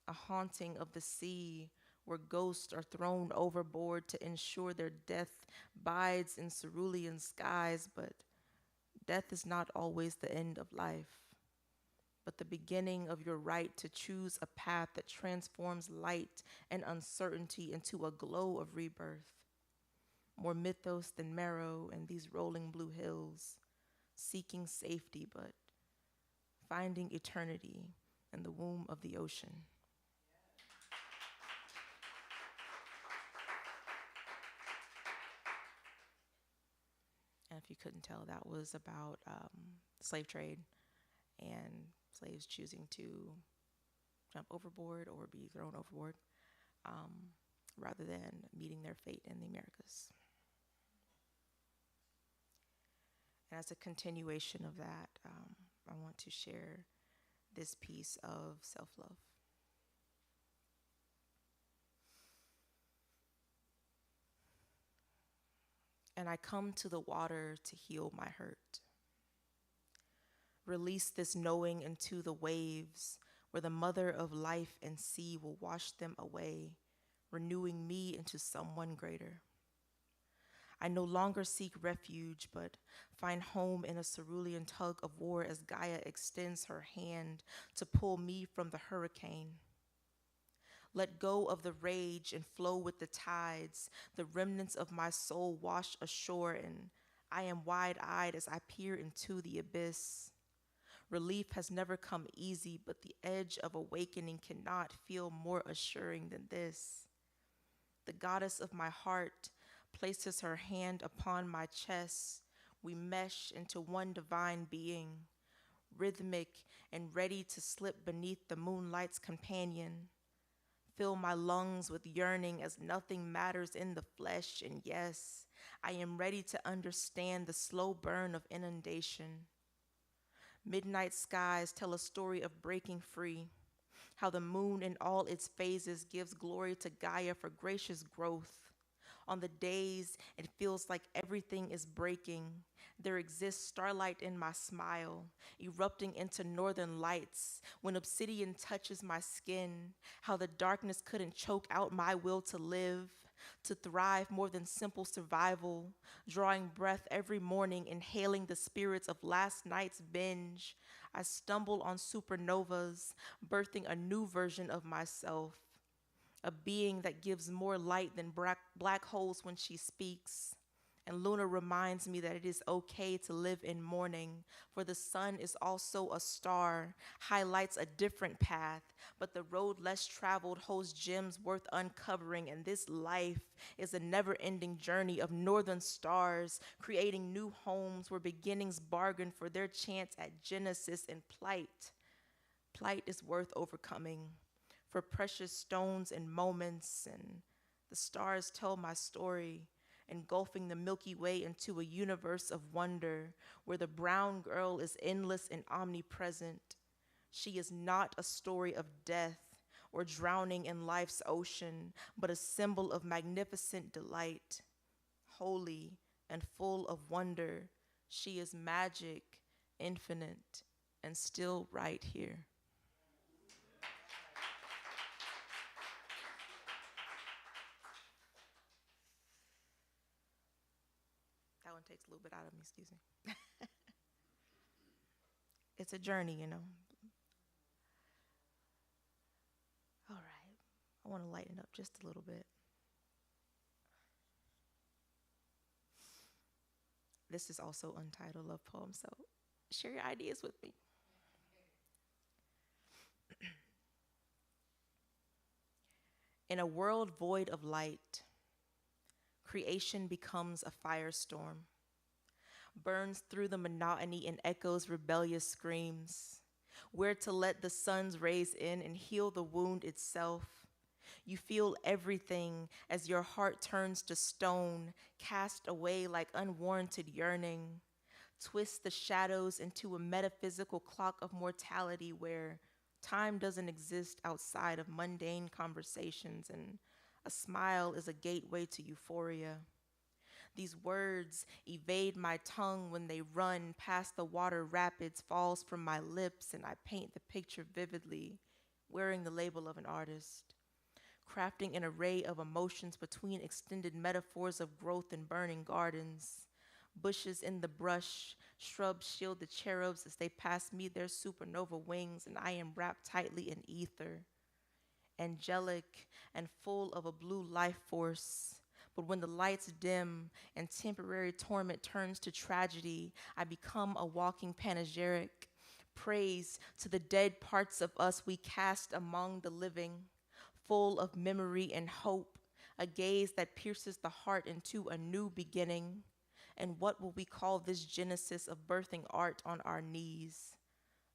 J: A haunting of the sea, where ghosts are thrown overboard to ensure their death bides in cerulean skies. But death is not always the end of life, but the beginning of your right to choose a path that transforms light and uncertainty into a glow of rebirth. More mythos than marrow in these rolling blue hills, seeking safety but finding eternity in the womb of the ocean. And if you couldn't tell, that was about slave trade and slaves choosing to jump overboard or be thrown overboard rather than meeting their fate in the Americas. And as a continuation of that, I want to share this piece of self-love. And I come to the water to heal my hurt. Release this knowing into the waves, where the mother of life and sea will wash them away, renewing me into someone greater. I no longer seek refuge, but find home in a cerulean tug of war as Gaia extends her hand to pull me from the hurricane. Let go of the rage and flow with the tides. The remnants of my soul wash ashore, and I am wide-eyed as I peer into the abyss. Relief has never come easy, but the edge of awakening cannot feel more assuring than this. The goddess of my heart places her hand upon my chest. We mesh into one divine being, rhythmic and ready to slip beneath the moonlight's companion. Fill my lungs with yearning as nothing matters in the flesh, and yes, I am ready to understand the slow burn of inundation. Midnight skies tell a story of breaking free, how the moon in all its phases gives glory to Gaia for gracious growth. On the days it feels like everything is breaking, there exists starlight in my smile, erupting into northern lights. When obsidian touches my skin, how the darkness couldn't choke out my will to live, to thrive more than simple survival, drawing breath every morning, inhaling the spirits of last night's binge. I stumble on supernovas, birthing a new version of myself, a being that gives more light than black holes when she speaks. And Luna reminds me that it is okay to live in mourning, for the sun is also a star, highlights a different path, but the road less traveled holds gems worth uncovering, and this life is a never-ending journey of northern stars, creating new homes where beginnings bargain for their chance at genesis and plight. Plight is worth overcoming, for precious stones and moments, and the stars tell my story, engulfing the Milky Way into a universe of wonder where the brown girl is endless and omnipresent. She is not a story of death or drowning in life's ocean, but a symbol of magnificent delight. Holy and full of wonder, she is magic, infinite, and still right here. That one takes a little bit out of me, excuse me. It's a journey, you know. All right, I want to lighten up just a little bit. This is also untitled love poem, so share your ideas with me. In a world void of light, creation becomes a firestorm, burns through the monotony and echoes rebellious screams. Where to let the sun's rays in and heal the wound itself. You feel everything as your heart turns to stone, cast away like unwarranted yearning. Twist the shadows into a metaphysical clock of mortality where time doesn't exist outside of mundane conversations, and a smile is a gateway to euphoria. These words evade my tongue when they run past the water rapids, falls from my lips, and I paint the picture vividly, wearing the label of an artist, crafting an array of emotions between extended metaphors of growth and burning gardens. Bushes in the brush, shrubs shield the cherubs as they pass me their supernova wings, and I am wrapped tightly in ether, angelic and full of a blue life force. But when the lights dim and temporary torment turns to tragedy, I become a walking panegyric, praise to the dead parts of us we cast among the living, full of memory and hope, a gaze that pierces the heart into a new beginning. And what will we call this genesis of birthing art on our knees?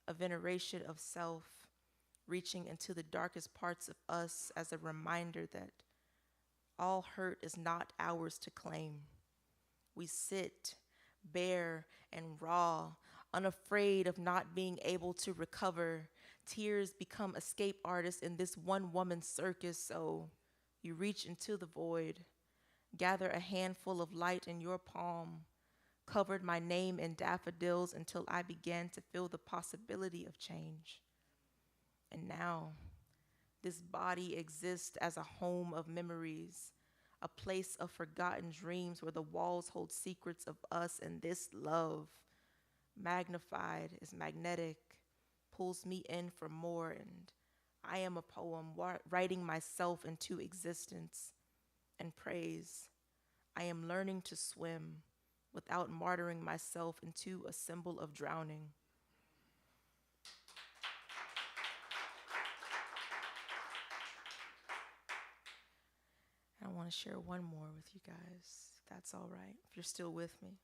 J: A veneration of self, reaching into the darkest parts of us as a reminder that all hurt is not ours to claim. We sit bare and raw, unafraid of not being able to recover. Tears become escape artists in this one-woman circus, so you reach into the void, gather a handful of light in your palm, covered my name in daffodils until I began to feel the possibility of change. And now, this body exists as a home of memories, a place of forgotten dreams where the walls hold secrets of us, and this love, magnified, is magnetic, pulls me in for more, and I am a poem writing myself into existence and praise. I am learning to swim without martyring myself into a symbol of drowning. want to share one more with you guys. If that's all right. If you're still with me.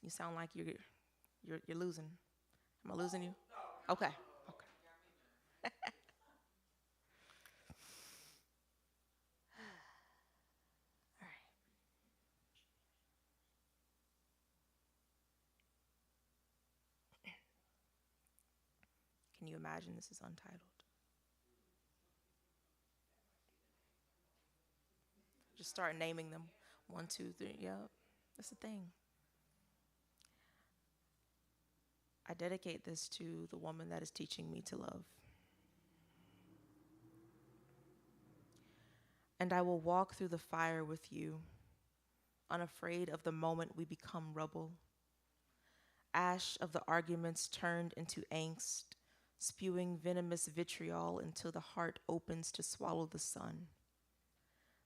J: You sound like you're losing. Am I losing you? Okay. Okay. All right. Can you imagine this is untitled? Just start naming them. 1, 2, 3. Yep. That's the thing. I dedicate this to the woman that is teaching me to love. And I will walk through the fire with you, unafraid of the moment we become rubble. Ash of the arguments turned into angst, spewing venomous vitriol until the heart opens to swallow the sun.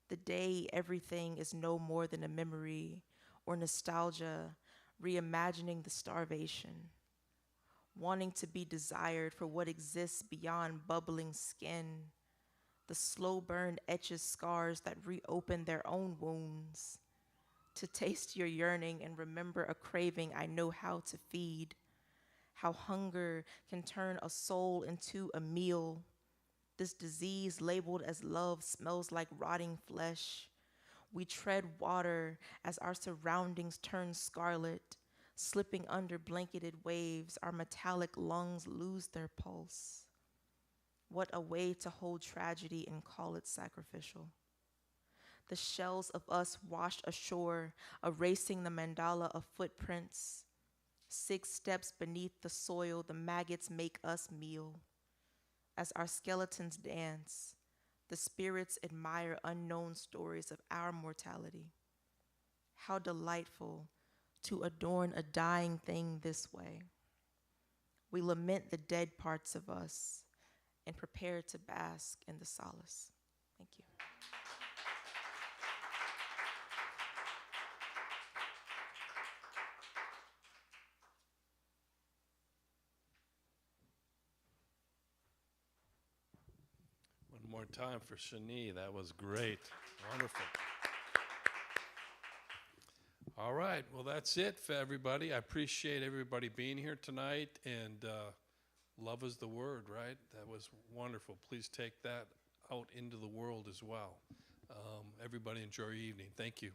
J: The day everything is no more than a memory or nostalgia, reimagining the starvation, wanting to be desired for what exists beyond bubbling skin. The slow burn etches scars that reopen their own wounds. To taste your yearning and remember a craving I know how to feed. How hunger can turn a soul into a meal. This disease labeled as love smells like rotting flesh. We tread water as our surroundings turn scarlet. Slipping under blanketed waves, our metallic lungs lose their pulse. What a way to hold tragedy and call it sacrificial. The shells of us washed ashore, erasing the mandala of footprints. 6 steps beneath the soil, the maggots make us meal. As our skeletons dance, the spirits admire unknown stories of our mortality. How delightful to adorn a dying thing this way. We lament the dead parts of us and prepare to bask in the solace. Thank you.
A: One more time for Shani. That was great. Wonderful. All right. Well, that's it for everybody. I appreciate everybody being here tonight. And love is the word, right? That was wonderful. Please take that out into the world as well. Everybody enjoy your evening. Thank you.